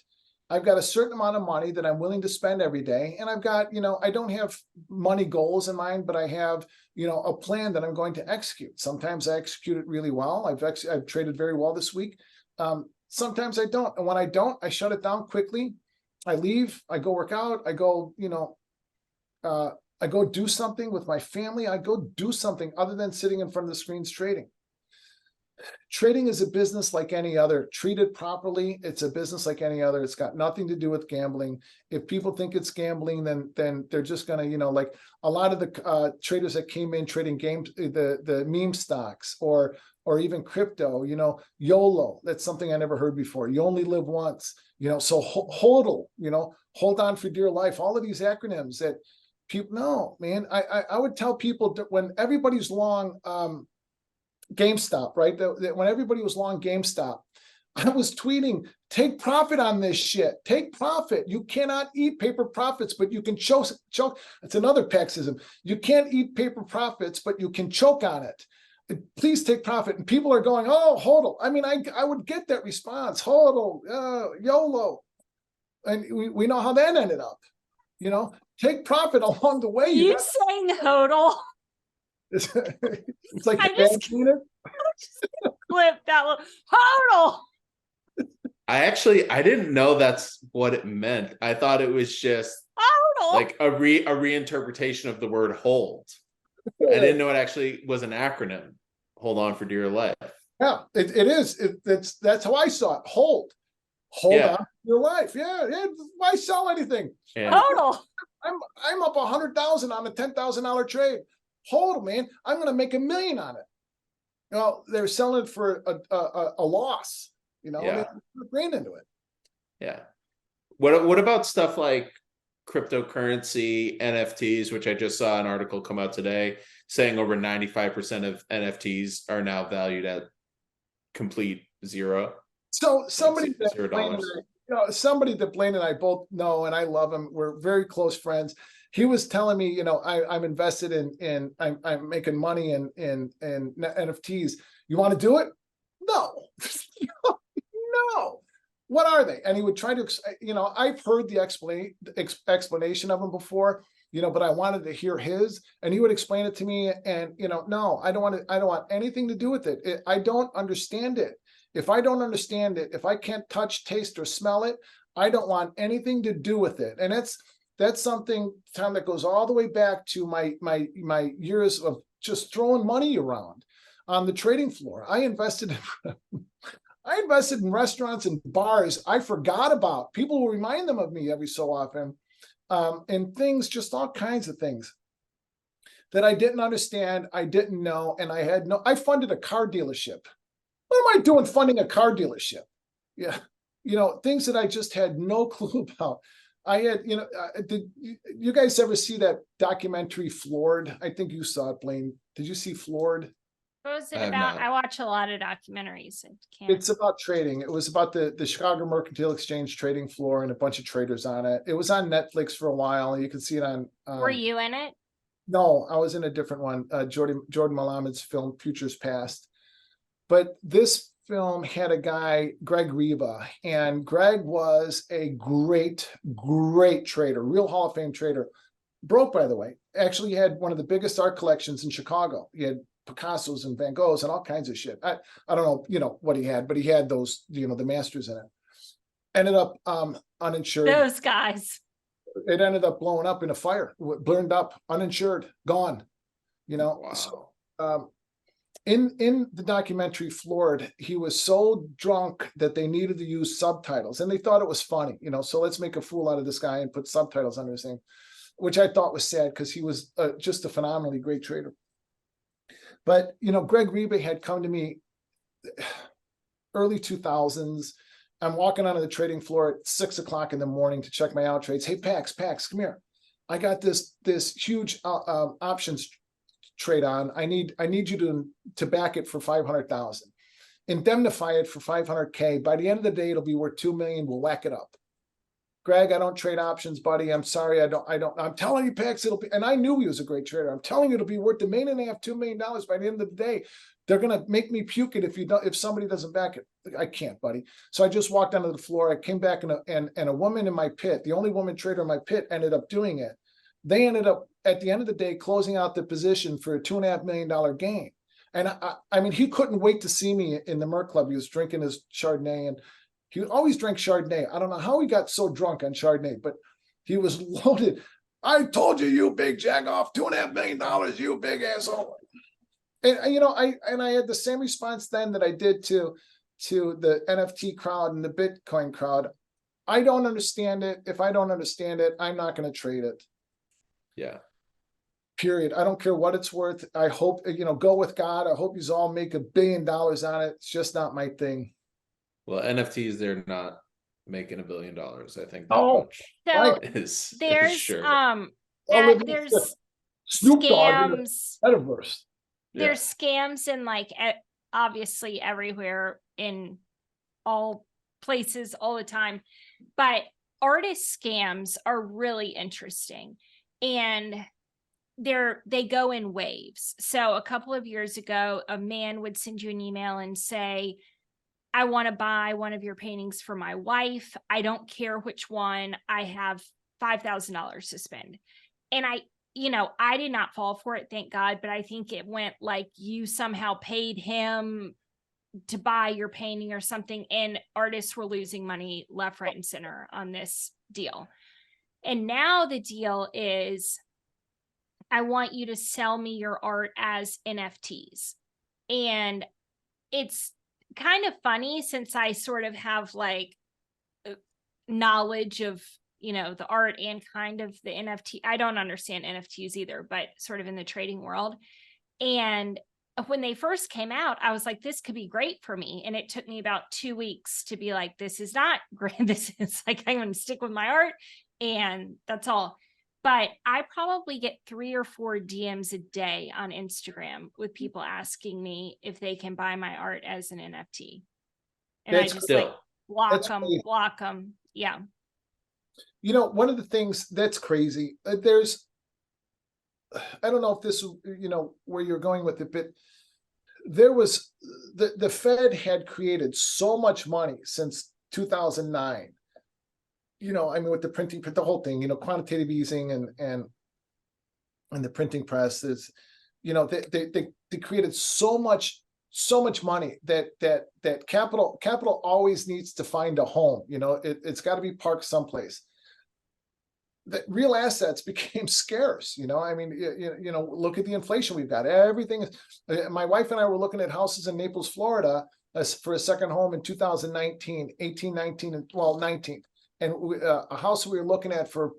I've got a certain amount of money that I'm willing to spend every day. And I've got, I don't have money goals in mind, but I have, a plan that I'm going to execute. Sometimes I execute it really well. I've traded very well this week. Sometimes I don't. And when I don't, I shut it down quickly. I leave, I go work out, I go, I go do something with my family. I go do something other than sitting in front of the screens trading. Trading is a business like any other. Treated properly, it's a business like any other. It's got nothing to do with gambling. If people think it's gambling, then they're just gonna, like a lot of the traders that came in trading games, the meme stocks or even crypto, YOLO. That's something I never heard before. You only live once, so HODL, hold on for dear life. All of these acronyms that people know, man. I would tell people that when everybody's long, GameStop, right? When everybody was long GameStop, I was tweeting, take profit on this shit. Take profit. You cannot eat paper profits, but you can choke. It's another Paxism. You can't eat paper profits, but you can choke on it. Please take profit. And people are going, oh, hodl. I mean, I would get that response, hodl, YOLO. And we know how that ended up. You know, take profit along the way. You saying hodl? It's like I the just- band cleaner. Clip that little hodl. I didn't know that's what it meant. I thought it was just Hodl. like a reinterpretation of the word hold. I didn't know it actually was an acronym. Hold on for dear life. Yeah, it is. That's how I saw it. Hold Yeah. on to your life. Yeah. Why sell anything? And Hodl. I'm up 100,000 on a $10,000 trade. Hold, man. I'm going to make $1 million on it. You know, they're selling it for a loss. You know, Yeah. they put brain into it. yeah. What about stuff like cryptocurrency, NFTs, which I just saw an article come out today saying over 95% of NFTs are now valued at complete zero. So somebody that $0. somebody that Blaine and I both know, and I love him. We're very close friends. He was telling me, you know, I'm invested in I'm making money in NFTs. You want to do it? No, no. What are they? And he would try to, you know, I've heard the explanation of them before, you know, but I wanted to hear his, and he would explain it to me. And, you know, no, I don't want anything to do with it. I don't understand it. If I don't understand it, if I can't touch, taste, or smell it, I don't want anything to do with it. And that's something, Tom, that goes all the way back to my years of just throwing money around on the trading floor. I invested in restaurants and bars I forgot about. People will remind them of me every so often, and things, just all kinds of things that I didn't understand, I didn't know, and I funded a car dealership. What am I doing funding a car dealership? Yeah, you know, things that I just had no clue about. I had, you know, did you guys ever see that documentary Floored? I think you saw it, Blaine. Did you see Floored? What was it I have about? not. I watch a lot of documentaries. I can't. It's about trading. It was about the Chicago Mercantile Exchange trading floor and a bunch of traders on it. It was on Netflix for a while. You can see it on. Were you in it? No, I was in a different one. Jordan Malamud's film Futures Past. But this film had a guy, Greg Riva, and Greg was a great trader, real Hall of Fame trader. Broke, by the way. Actually, he had one of the biggest art collections in Chicago. He had Picasso's and Van Goghs and all kinds of shit. I don't know, you know, what he had, but he had those, you know, the masters in it. Ended up uninsured. Those guys. It ended up blowing up in a fire, burned up, uninsured, gone. You know, Wow. So in the documentary Floored, he was so drunk that they needed to use subtitles, and they thought it was funny, you know, so let's make a fool out of this guy and put subtitles under his name, which I thought was sad because he was just a phenomenally great trader. But, you know, Greg Riba had come to me early 2000s. I'm walking onto the trading floor at 6 o'clock in the morning to check my out trades. Hey, Pax, come here. I got this huge options trade on. I need you to back it for 500,000. Indemnify it for 500K. By the end of the day, it'll be worth 2 million. We'll whack it up. Greg, I don't trade options, buddy. I'm sorry. I don't. I'm telling you, Pax, it'll be, and I knew he was a great trader. I'm telling you, it'll be worth $1.5 million, $2 million by the end of the day. They're going to make me puke it if somebody doesn't back it. I can't, buddy. So I just walked onto the floor. I came back and a woman in my pit, the only woman trader in my pit, ended up doing it. They ended up at the end of the day closing out the position for a $2.5 million gain. And I mean, he couldn't wait to see me in the Merc Club. He was drinking his Chardonnay, and he always drank Chardonnay. I don't know how he got so drunk on Chardonnay, but he was loaded. I told you, you big jagoff, $2.5 million, you big asshole. And you know, I had the same response then that I did to the NFT crowd and the Bitcoin crowd. I don't understand it. If I don't understand it, I'm not going to trade it. Yeah. Period. I don't care what it's worth. I hope, you know, go with God. I hope you all make $1 billion on it. It's just not my thing. Well, NFTs, they're not making $1 billion. I think that Oh, much So is there's sure. there's Snoop Dogg in the scams. metaverse. there's scams in like obviously everywhere in all places all the time, but artist scams are really interesting, and they go in waves. So a couple of years ago, a man would send you an email and say, I want to buy one of your paintings for my wife. I don't care which one. I have $5,000 to spend. And I did not fall for it, thank God, but I think it went like you somehow paid him to buy your painting or something, and artists were losing money left, right, and center on this deal. And now the deal is, I want you to sell me your art as NFTs. And it's kind of funny, since I sort of have like knowledge of, the art and kind of the NFT. I don't understand NFTs either, but sort of in the trading world. And when they first came out, I was like, this could be great for me. And it took me about 2 weeks to be like, this is not great. This is like, I'm going to stick with my art, and that's all. But I probably get 3 or 4 DMs a day on Instagram with people asking me if they can buy my art as an NFT. And That's I just still- like block crazy. them. Yeah. One of the things that's crazy, I don't know if this, where you're going with it, but there was, the Fed had created so much money since 2009. With the printing, the whole thing, quantitative easing and the printing press is, they created so much money that capital always needs to find a home. It's got to be parked someplace. That real assets became scarce. Look at the inflation we've got. Everything is. My wife and I were looking at houses in Naples, Florida, for a second home in 2019, 18, 19, and 19. And a house we were looking at for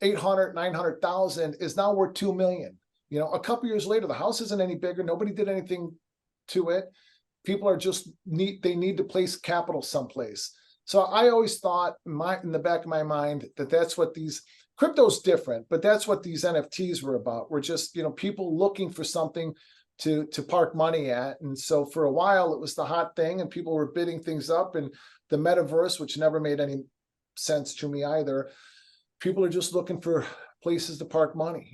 800, 900,000 is now worth 2 million. A couple years later, the house isn't any bigger. Nobody did anything to it. People are just they need to place capital someplace. So I always thought in the back of my mind that's what these crypto's different, but that's what these NFTs were about. We're just, people looking for something to park money at. And so for a while it was the hot thing, and people were bidding things up, and the metaverse, which never made any sense to me either. People are just looking for places to park money.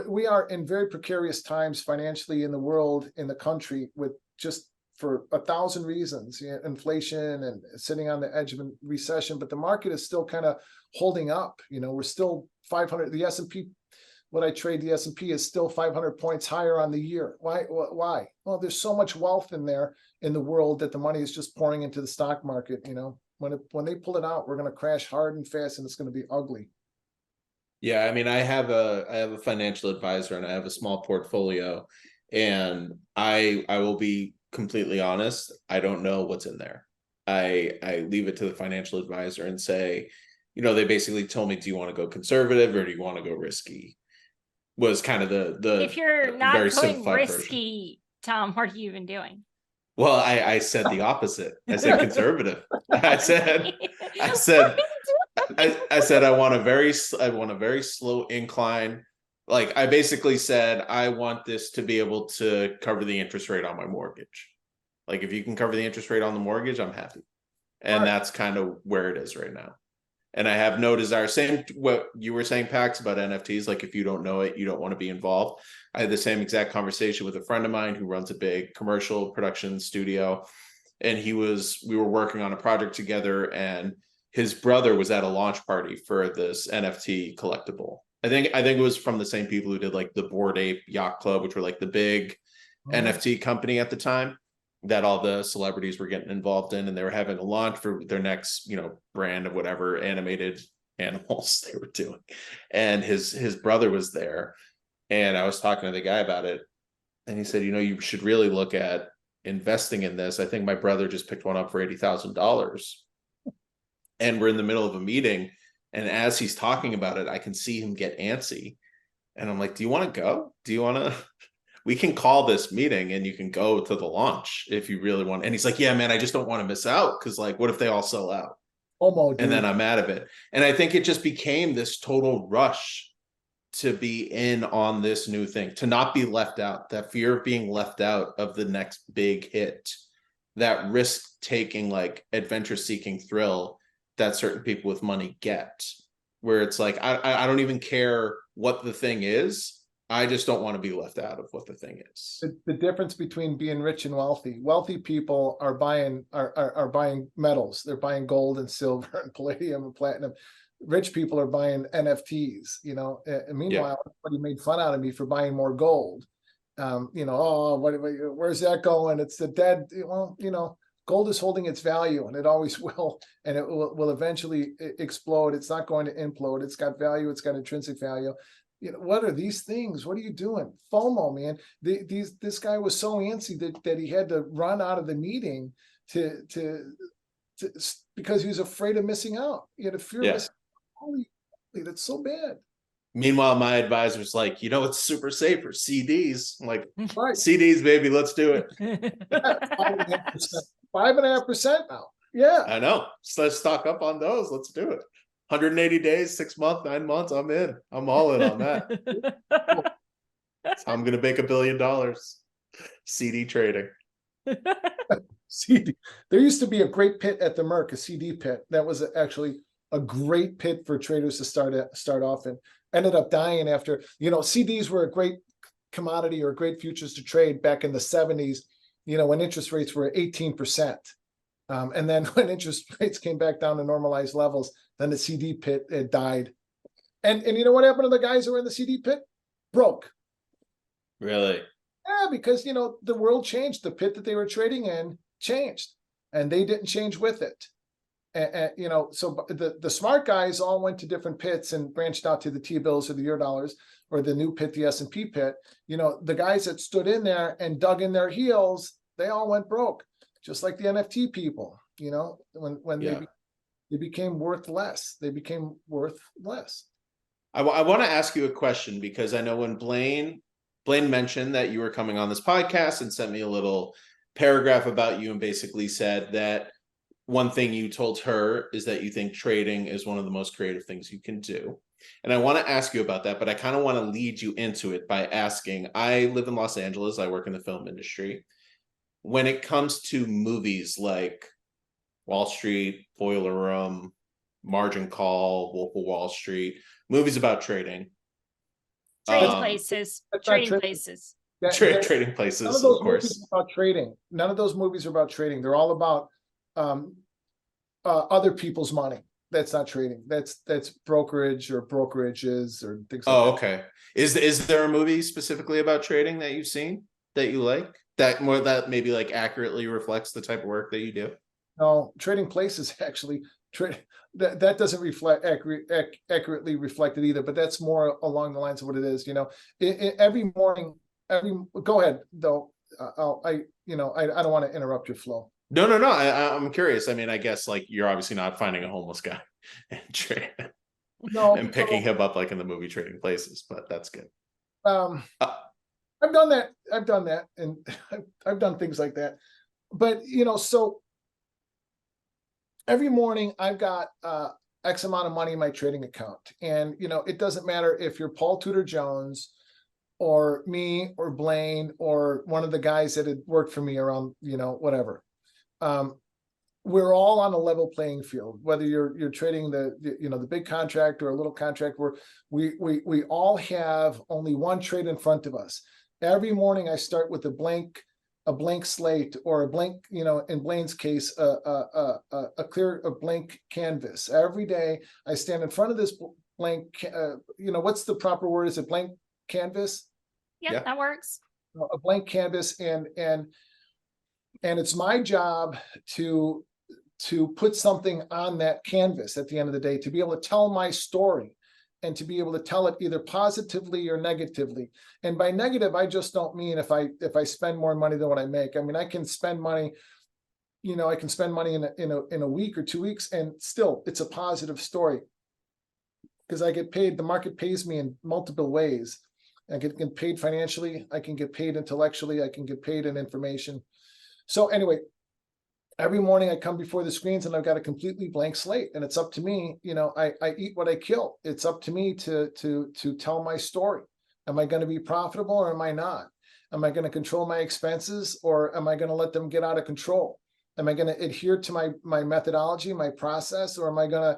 We are in very precarious times financially in the world, in the country, with just for 1,000 reasons, inflation and sitting on the edge of a recession, but the market is still kind of holding up. We're still 500, the S&P, what I trade the S&P is still 500 points higher on the year. Why? Well, there's so much wealth in there in the world that the money is just pouring into the stock market. When they pull it out, we're going to crash hard and fast, and it's going to be ugly. Yeah, I mean, I have a financial advisor, and I have a small portfolio, and I will be completely honest, I don't know what's in there. I leave it to the financial advisor and say, they basically told me, do you want to go conservative or do you want to go risky? Was kind of the If you're not very going simplified risky, version. Tom, what are you even doing? Well, I said the opposite. I said conservative. I said I want a very slow incline. Like, I basically said, I want this to be able to cover the interest rate on my mortgage. Like, if you can cover the interest rate on the mortgage, I'm happy. And that's kind of where it is right now. And I have no desire. Same what you were saying, Pax, about NFTs. Like, if you don't know it, you don't want to be involved. I had the same exact conversation with a friend of mine who runs a big commercial production studio. And we were working on a project together, and his brother was at a launch party for this NFT collectible. I think it was from the same people who did like the Bored Ape Yacht Club, which were like the big NFT company at the time that all the celebrities were getting involved in, and they were having a launch for their next, brand of whatever animated animals they were doing. And his brother was there, and I was talking to the guy about it, and he said, you should really look at investing in this. I think my brother just picked one up for $80,000. And we're in the middle of a meeting, and as he's talking about it, I can see him get antsy. And I'm like, do you want to go? We can call this meeting and you can go to the launch if you really want. And he's like, yeah, man, I just don't want to miss out. Cause like, what if they all sell out? Dude. And then I'm out of it. And I think it just became this total rush to be in on this new thing, to not be left out, that fear of being left out of the next big hit, that risk taking, like adventure seeking thrill that certain people with money get, where it's like, I don't even care what the thing is. I just don't want to be left out of what the thing is. The difference between being rich and wealthy. Wealthy people are buying metals. They're buying gold and silver and palladium and platinum. Rich people are buying NFTs, you know. And meanwhile, everybody made fun out of me for buying more gold. You know, oh, where's that going? It's the dead. Well, you know, gold is holding its value, and it always will, and it will eventually explode. It's not going to implode. It's got value. It's got intrinsic value. You know, what are these things? What are you doing? FOMO, man. This guy was so antsy that he had to run out of the meeting to because he was afraid of missing out. He had a fear of missing out. Holy, that's so bad. Meanwhile, my advisor's like, you know, it's super safe for CDs. I'm like, Right. CDs, baby, let's do it. 5.5% now. Yeah. I know. So let's stock up on those. Let's do it. 180 days, 6 months, 9 months. I'm in. I'm all in on that. I'm gonna make $1 billion. CD trading. CD. There used to be a great pit at the Merc, a CD pit. That was actually a great pit for traders to start off in. Ended up dying after, you know, CDs were a great commodity or great futures to trade back in the 70s, you know, when interest rates were 18%. And then when interest rates came back down to normalized levels, then the CD pit, it died. And you know what happened to the guys who were in the CD pit? Broke. Really? Yeah, because, you know, the world changed. The pit that they were trading in changed, and they didn't change with it. And you know, so the smart guys all went to different pits and branched out to the T-bills or the Eurodollars or the new pit, the S&P pit. You know, the guys that stood in there and dug in their heels, they all went broke, just like the NFT people. You know, when they became worth less. They became worth less. I want to ask you a question, because I know when Blaine mentioned that you were coming on this podcast and sent me a little paragraph about you and basically said that one thing you told her is that you think trading is one of the most creative things you can do. And I want to ask you about that, but I kind of want to lead you into it by asking, I live in Los Angeles. I work in the film industry. When it comes to movies like Wall Street, Boiler Room, Margin Call, Wolf of Wall Street, movies about trading. Trading places. Trading places. Trading places, None of those of course. movies are about trading. None of those movies are about trading. They're all about other people's money. That's not trading. That's brokerage or brokerages or things like that. Oh, okay. Is there a movie specifically about trading that you've seen that you like, that maybe like accurately reflects the type of work that you do? No, Trading Places actually that doesn't reflect accurately reflect it either, but that's more along the lines of what it is. You know, every morning, go ahead though. I don't want to interrupt your flow. No. I'm curious. I mean, I guess like you're obviously not finding a homeless guy and picking him up like in the movie Trading Places, but that's good. I've done that, and I've done things like that. But you know, so every morning I've got X amount of money in my trading account, and you know, it doesn't matter if you're Paul Tudor Jones or me or Blaine or one of the guys that had worked for me around, you know, whatever. We're all on a level playing field, whether you're trading the big contract or a little contract, where we all have only one trade in front of us. Every morning I start with a blank slate, or a blank, you know, in Blaine's case, a blank canvas. Every day I stand in front of this blank, you know, what's the proper word? Is it blank canvas? Yeah, that works. A blank canvas, and it's my job to put something on that canvas at the end of the day, to be able to tell my story and to be able to tell it either positively or negatively. And by negative, I just don't mean if I spend more money than what I make. I mean, I can spend money, you know, in a week or 2 weeks, and still it's a positive story, because I get paid. The market pays me in multiple ways. I get paid financially. I can get paid intellectually. I can get paid in information. So anyway, every morning I come before the screens and I've got a completely blank slate, and it's up to me. I eat what I kill. It's up to me to tell my story. Am I going to be profitable or am I not? Am I going to control my expenses or am I going to let them get out of control? Am I going to adhere to my methodology, my process, or am I going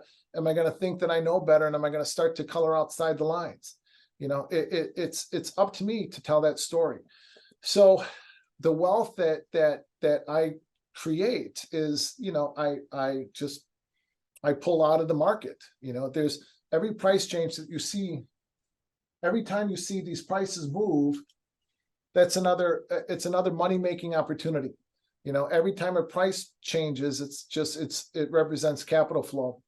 to think that I know better, and am I going to start to color outside the lines? It's up to me to tell that story. So the wealth that I create is, I pull out of the market. There's every price change that you see, every time you see these prices move, it's another money-making opportunity. Every time a price changes, it represents capital flow.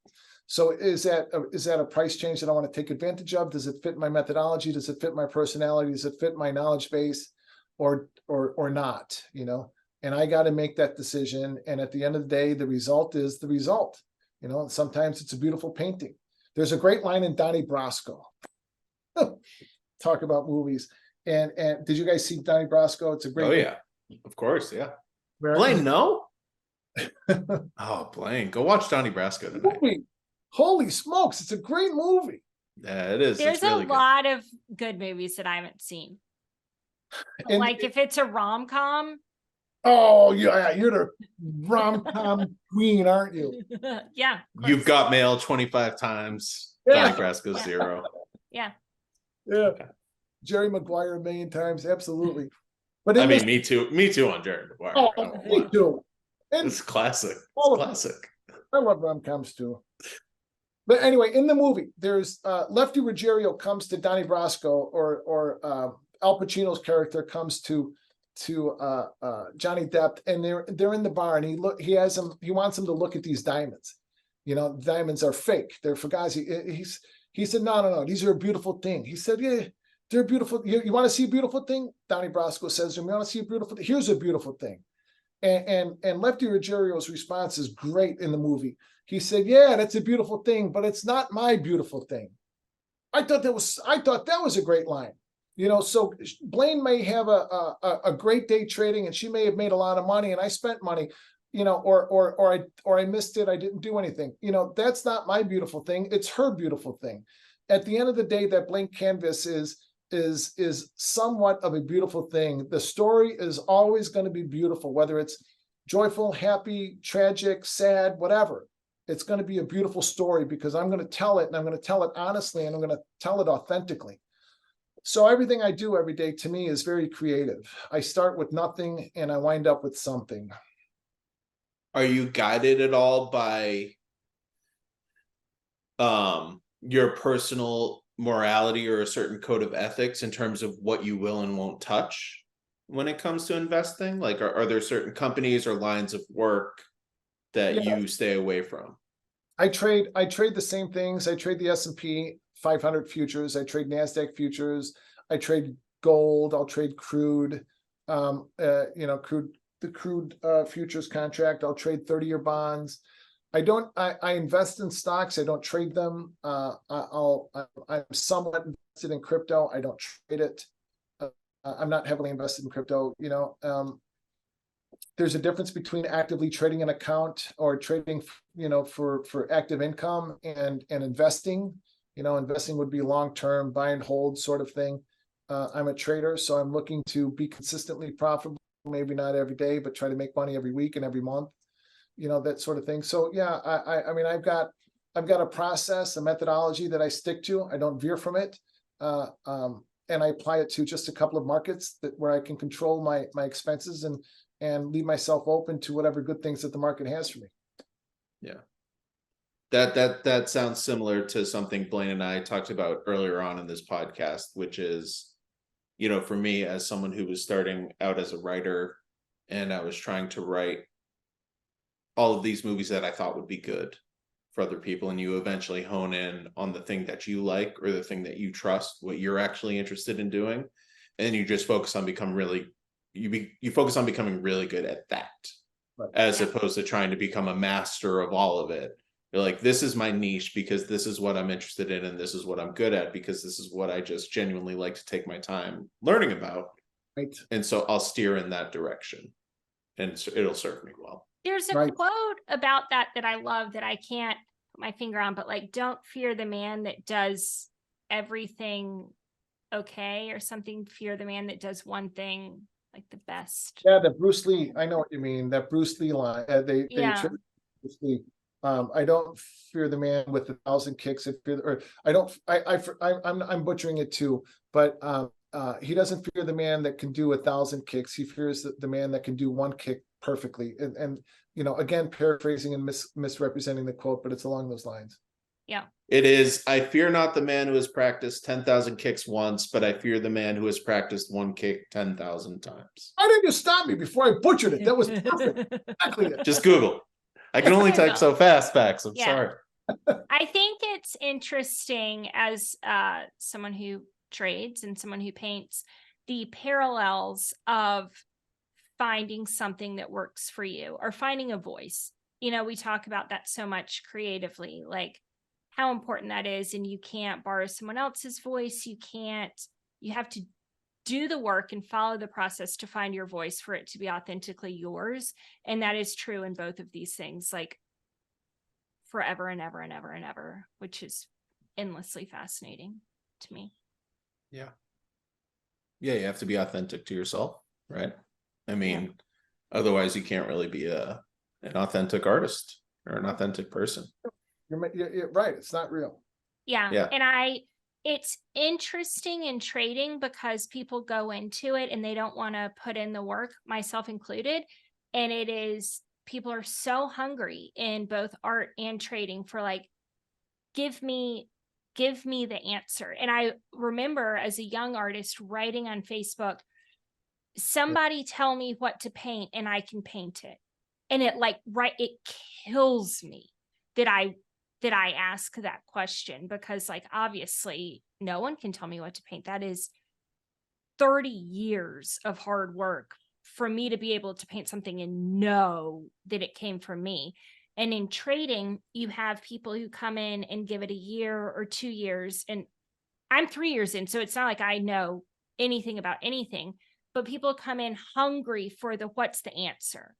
So is that a price change that I want to take advantage of? Does it fit my methodology? Does it fit my personality? Does it fit my knowledge base, or not? And I got to make that decision. And at the end of the day, the result is the result. Sometimes it's a beautiful painting. There's a great line in Donnie Brasco. Talk about movies. And did you guys see Donnie Brasco? It's a great. Oh yeah, of course, yeah. Blaine, no. Oh, Blaine, go watch Donnie Brasco tonight. Movie. Holy smokes, it's a great movie. Yeah, it is. There's it's really a lot of good movies that I haven't seen. And like if it's a rom-com. Oh yeah, you're the rom-com queen, aren't you? Yeah. You've Got Mail 25 times. Yeah. Donnie Brasco 0. Yeah. Yeah. Okay. Jerry Maguire 1,000,000 times, absolutely. But I mean, me too on Jerry Maguire. Oh, me too. And It's classic. It's classic. I love rom-coms too. But anyway, in the movie, there's Lefty Ruggiero comes to Donnie Brasco, or Al Pacino's character comes to Johnny Depp, and they're in the bar, and he wants him to look at these diamonds. Diamonds are fake. They're fugazi. He said, no, these are a beautiful thing. He said, yeah, they're beautiful. You want to see a beautiful thing? Donnie Brasco says to him, you want to see a beautiful thing? Here's a beautiful thing. And Lefty Ruggiero's response is great in the movie. He said, yeah, that's a beautiful thing, but it's not my beautiful thing. I thought that was a great line. So Blaine may have a great day trading, and she may have made a lot of money, and I spent money, or I missed it. I didn't do anything. That's not my beautiful thing. It's her beautiful thing. At the end of the day, that blank canvas is somewhat of a beautiful thing. The story is always going to be beautiful, whether it's joyful, happy, tragic, sad, whatever. It's going to be a beautiful story because I'm going to tell it, and I'm going to tell it honestly, and I'm going to tell it authentically. So everything I do every day to me is very creative. I start with nothing and I wind up with something. Are you guided at all by your personal morality or a certain code of ethics in terms of what you will and won't touch when it comes to investing? Like, are there certain companies or lines of work that you stay away from? I trade the same things. I trade the S&P 500 futures. I trade NASDAQ futures. I trade gold. I'll trade crude, the crude futures contract. I'll trade 30-year bonds. I invest in stocks. I don't trade them. I'm somewhat invested in crypto. I don't trade it. I'm not heavily invested in crypto. There's a difference between actively trading an account or trading, for active income and investing. Investing would be long-term, buy and hold sort of thing. I'm a trader, so I'm looking to be consistently profitable, maybe not every day, but try to make money every week and every month, that sort of thing. So yeah, I mean, I've got a process, a methodology that I stick to. I don't veer from it. And I apply it to just a couple of markets where I can control my expenses and leave myself open to whatever good things that the market has for me. Yeah. That sounds similar to something Blaine and I talked about earlier on in this podcast, which is, for me, as someone who was starting out as a writer, and I was trying to write all of these movies that I thought would be good for other people, and you eventually hone in on the thing that you like or the thing that you trust, what you're actually interested in doing, and you just focus on becoming really good at that, right, as opposed to trying to become a master of all of it. You're like, this is my niche because this is what I'm interested in, and this is what I'm good at because this is what I just genuinely like to take my time learning about. Right. And so I'll steer in that direction, and it'll serve me well. There's a Right. quote about that I love that I can't put my finger on, but like, don't fear the man that does everything okay or something. Fear the man that does one thing like the best. Yeah, the Bruce Lee, I know what you mean, that Bruce Lee line, they Yeah. Bruce Lee. I don't fear the man with 1,000 kicks, or I don't, I'm butchering it too, but he doesn't fear the man that can do 1,000 kicks. He fears the man that can do one kick perfectly. And again, paraphrasing and misrepresenting the quote, but it's along those lines. Yeah. It is, I fear not the man who has practiced 10,000 kicks once, but I fear the man who has practiced one kick 10,000 times. Why didn't you stop me before I butchered it? That was perfect. Exactly it. Just Google. I can only type so fast, Pax. I'm Yeah. sorry. I think it's interesting as someone who trades and someone who paints, the parallels of finding something that works for you or finding a voice. We talk about that so much creatively, like how important that is. And you can't borrow someone else's voice. You have to do the work and follow the process to find your voice for it to be authentically yours. And that is true in both of these things, like forever and ever and ever and ever, which is endlessly fascinating to me. Yeah. Yeah, you have to be authentic to yourself, right? I mean, otherwise you can't really be an authentic artist or an authentic person. You're right. It's not real. Yeah. And it's interesting in trading because people go into it and they don't want to put in the work, myself included. And people are so hungry in both art and trading for like, give me the answer. And I remember as a young artist writing on Facebook, somebody tell me what to paint and I can paint it. And it kills me that I ask that question, because like, obviously no one can tell me what to paint. That is 30 years of hard work for me to be able to paint something and know that it came from me. And in trading, you have people who come in and give it a year or 2 years. And I'm 3 years in, so it's not like I know anything about anything, but people come in hungry for what's the answer?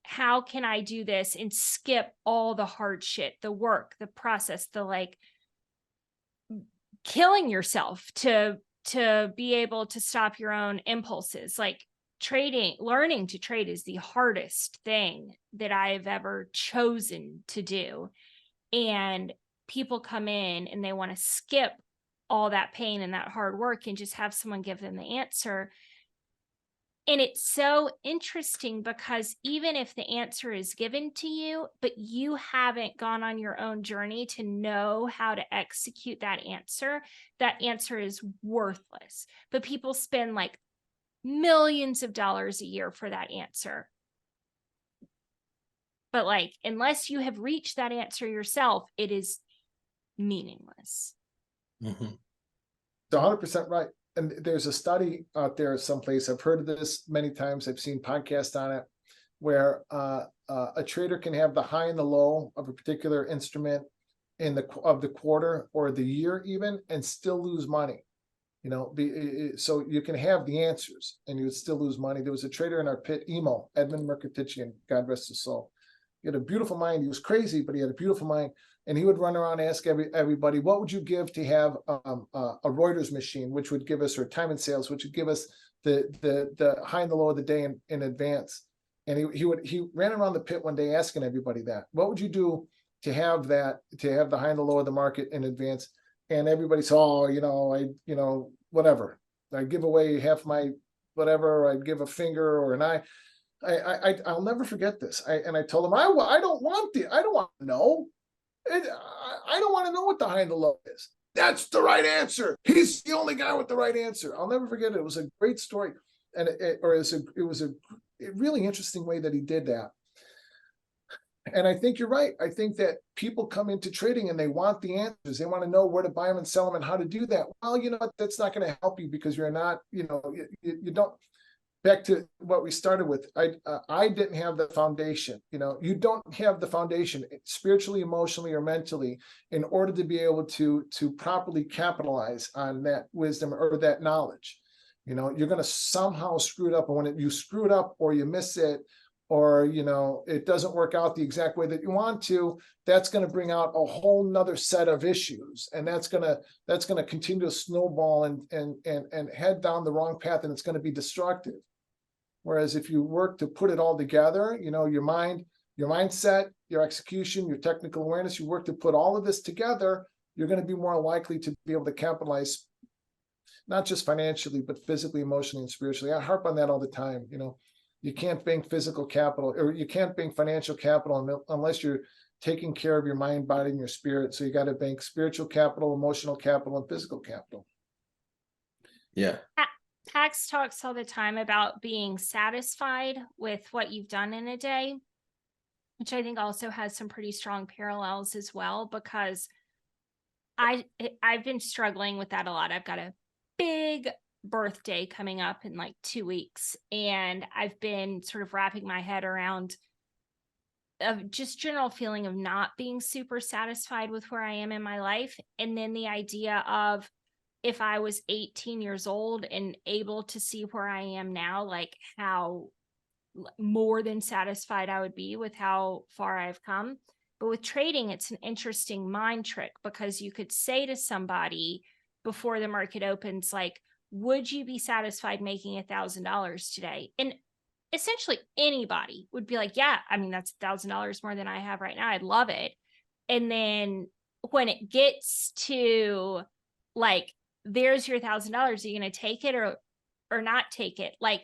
How can I do this and skip all the hard shit, the work, the process, the like killing yourself to be able to stop your own impulses. Like learning to trade is the hardest thing that I've ever chosen to do. And people come in and they want to skip all that pain and that hard work and just have someone give them the answer. And it's so interesting because even if the answer is given to you, but you haven't gone on your own journey to know how to execute that answer is worthless. But people spend like millions of dollars a year for that answer. But like, unless you have reached that answer yourself, it is meaningless. Mm-hmm. 100% right. And there's a study out there someplace, I've heard of this many times, I've seen podcasts on it, where a trader can have the high and the low of a particular instrument of the quarter or the year even, and still lose money. So you can have the answers and you would still lose money. There was a trader in our pit, Edmund Mercatichian, God rest his soul. He had a beautiful mind. He was crazy, but he had a beautiful mind. And he would run around and ask everybody, what would you give to have a Reuters machine, which would give us, or time and sales, which would give us the high and the low of the day in advance. And he ran around the pit one day asking everybody that, what would you do to have the high and the low of the market in advance? And everybody said, whatever. I'd give away half my whatever, I'd give a finger or an eye. I'll never forget this. I told him, I don't want to know. I don't want to know what the high and the low is. That's the right answer. He's the only guy with the right answer. I'll never forget it. It was a great story. And it was a really interesting way that he did that. And I think you're right. I think that people come into trading and they want the answers. They want to know where to buy them and sell them and how to do that. Well, that's not going to help you because you're not, you don't. Back to what we started with, I didn't have the foundation. You don't have the foundation spiritually, emotionally, or mentally in order to be able to properly capitalize on that wisdom or that knowledge. You're going to somehow screw it up, and when you screw it up or you miss it, or, you know, it doesn't work out the exact way that you want to, that's going to bring out a whole nother set of issues. And that's going to continue to snowball and head down the wrong path, and it's going to be destructive. Whereas if you work to put it all together, you know, your mindset, your execution, your technical awareness, you work to put all of this together, you're going to be more likely to be able to capitalize, not just financially, but physically, emotionally, and spiritually. I harp on that all the time. You know, you can't bank physical capital, or you can't bank financial capital unless you're taking care of your mind, body, and your spirit. So you got to bank spiritual capital, emotional capital, and physical capital. Yeah. Pax talks all the time about being satisfied with what you've done in a day, which I think also has some pretty strong parallels as well, because I've been struggling with that a lot. I've got a big birthday coming up in like 2 weeks, and I've been sort of wrapping my head around of just general feeling of not being super satisfied with where I am in my life. And then the idea of, if I was 18 years old and able to see where I am now, like how more than satisfied I would be with how far I've come. But with trading, it's an interesting mind trick, because you could say to somebody before the market opens, like, would you be satisfied making $1,000 today? And essentially anybody would be like, yeah, I mean, that's $1,000 more than I have right now. I'd love it. And then when it gets to like, there's your $1,000, are you going to take it or not take it? Like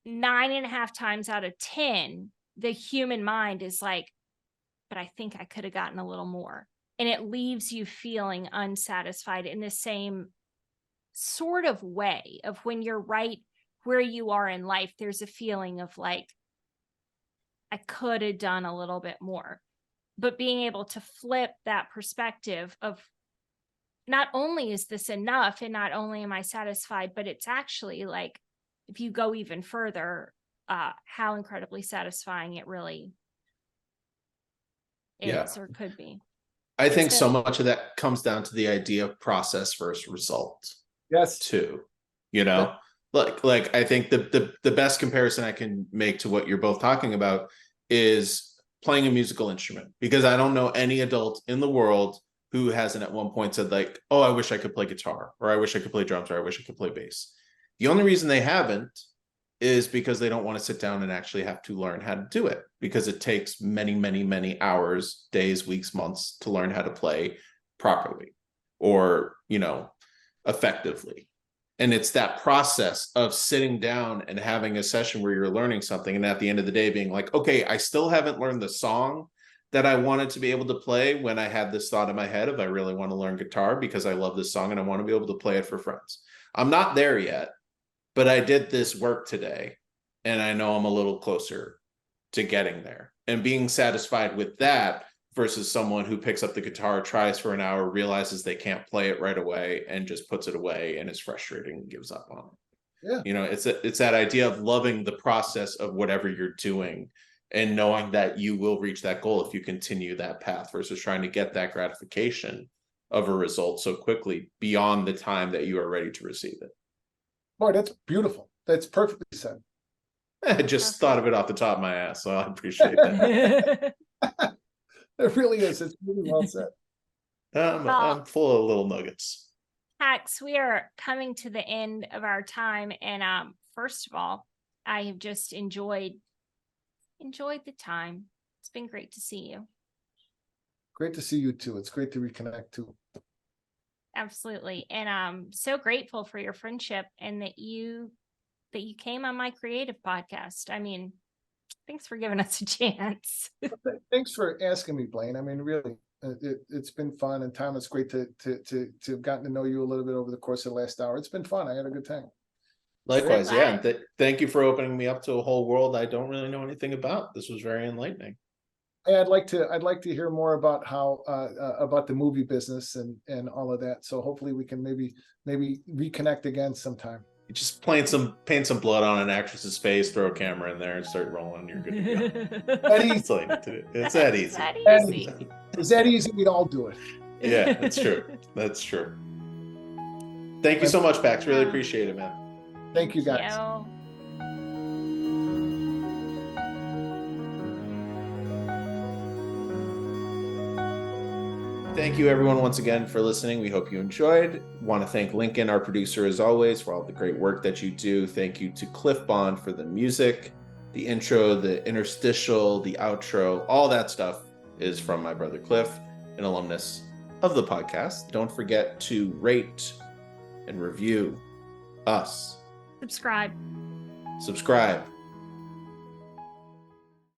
9.5 times out of 10, the human mind is like, but I think I could have gotten a little more. And it leaves you feeling unsatisfied in the same sort of way of when you're right where you are in life. There's a feeling of like, I could have done a little bit more. But being able to flip that perspective of, not only is this enough and not only am I satisfied, but it's actually like, if you go even further, how incredibly satisfying it really is or could be. I think so much of that comes down to the idea of process versus result. Yes. Too, you know, like I think the best comparison I can make to what you're both talking about is playing a musical instrument, because I don't know any adult in the world who hasn't at one point said like, oh, I wish I could play guitar, or I wish I could play drums, or I wish I could play bass. The only reason they haven't is because they don't want to sit down and actually have to learn how to do it, because it takes many, many, many hours, days, weeks, months to learn how to play properly or, you know, effectively. And it's that process of sitting down and having a session where you're learning something, and at the end of the day being like, okay, I still haven't learned the song that I wanted to be able to play when I had this thought in my head of, I really want to learn guitar because I love this song and I want to be able to play it for friends. I'm not there yet, but I did this work today and I know I'm a little closer to getting there, and being satisfied with that versus someone who picks up the guitar, tries for an hour, realizes they can't play it right away and just puts it away and is frustrated and gives up on it. Yeah. You know, it's that idea of loving the process of whatever you're doing and knowing that you will reach that goal if you continue that path, versus trying to get that gratification of a result so quickly beyond the time that you are ready to receive it. Boy, that's beautiful. That's perfectly said. I just thought of it off the top of my ass, so I appreciate that. It really is. It's really well said. I'm full of little nuggets. Pax, we are coming to the end of our time, and first of all, I have just enjoyed the time. It's been great to see you. Great to see you too. It's great to reconnect too. Absolutely. And I'm so grateful for your friendship, and that you came on my creative podcast. I mean, thanks for giving us a chance. Thanks for asking me, Blaine. I mean, really, it's been fun, and Tom, it's great to have gotten to know you a little bit over the course of the last hour. It's been fun. I had a good time. Likewise, yeah. And thank you for opening me up to a whole world I don't really know anything about. This was very enlightening. Hey, I'd like to hear more about how about the movie business and all of that. So hopefully we can maybe reconnect again sometime. You just paint some blood on an actress's face, throw a camera in there, and start rolling. You're good to go. That's all you need to do. It's that easy. It's that easy. We'd all do it. Yeah, that's true. That's true. Thank you so much, Pax. Really appreciate it, man. Thank you, guys. Thank you. Thank you, everyone, once again for listening. We hope you enjoyed. Want to thank Lincoln, our producer, as always, for all the great work that you do. Thank you to Cliff Bond for the music, the intro, the interstitial, the outro. All that stuff is from my brother Cliff, an alumnus of the podcast. Don't forget to rate and review us. Subscribe. Subscribe.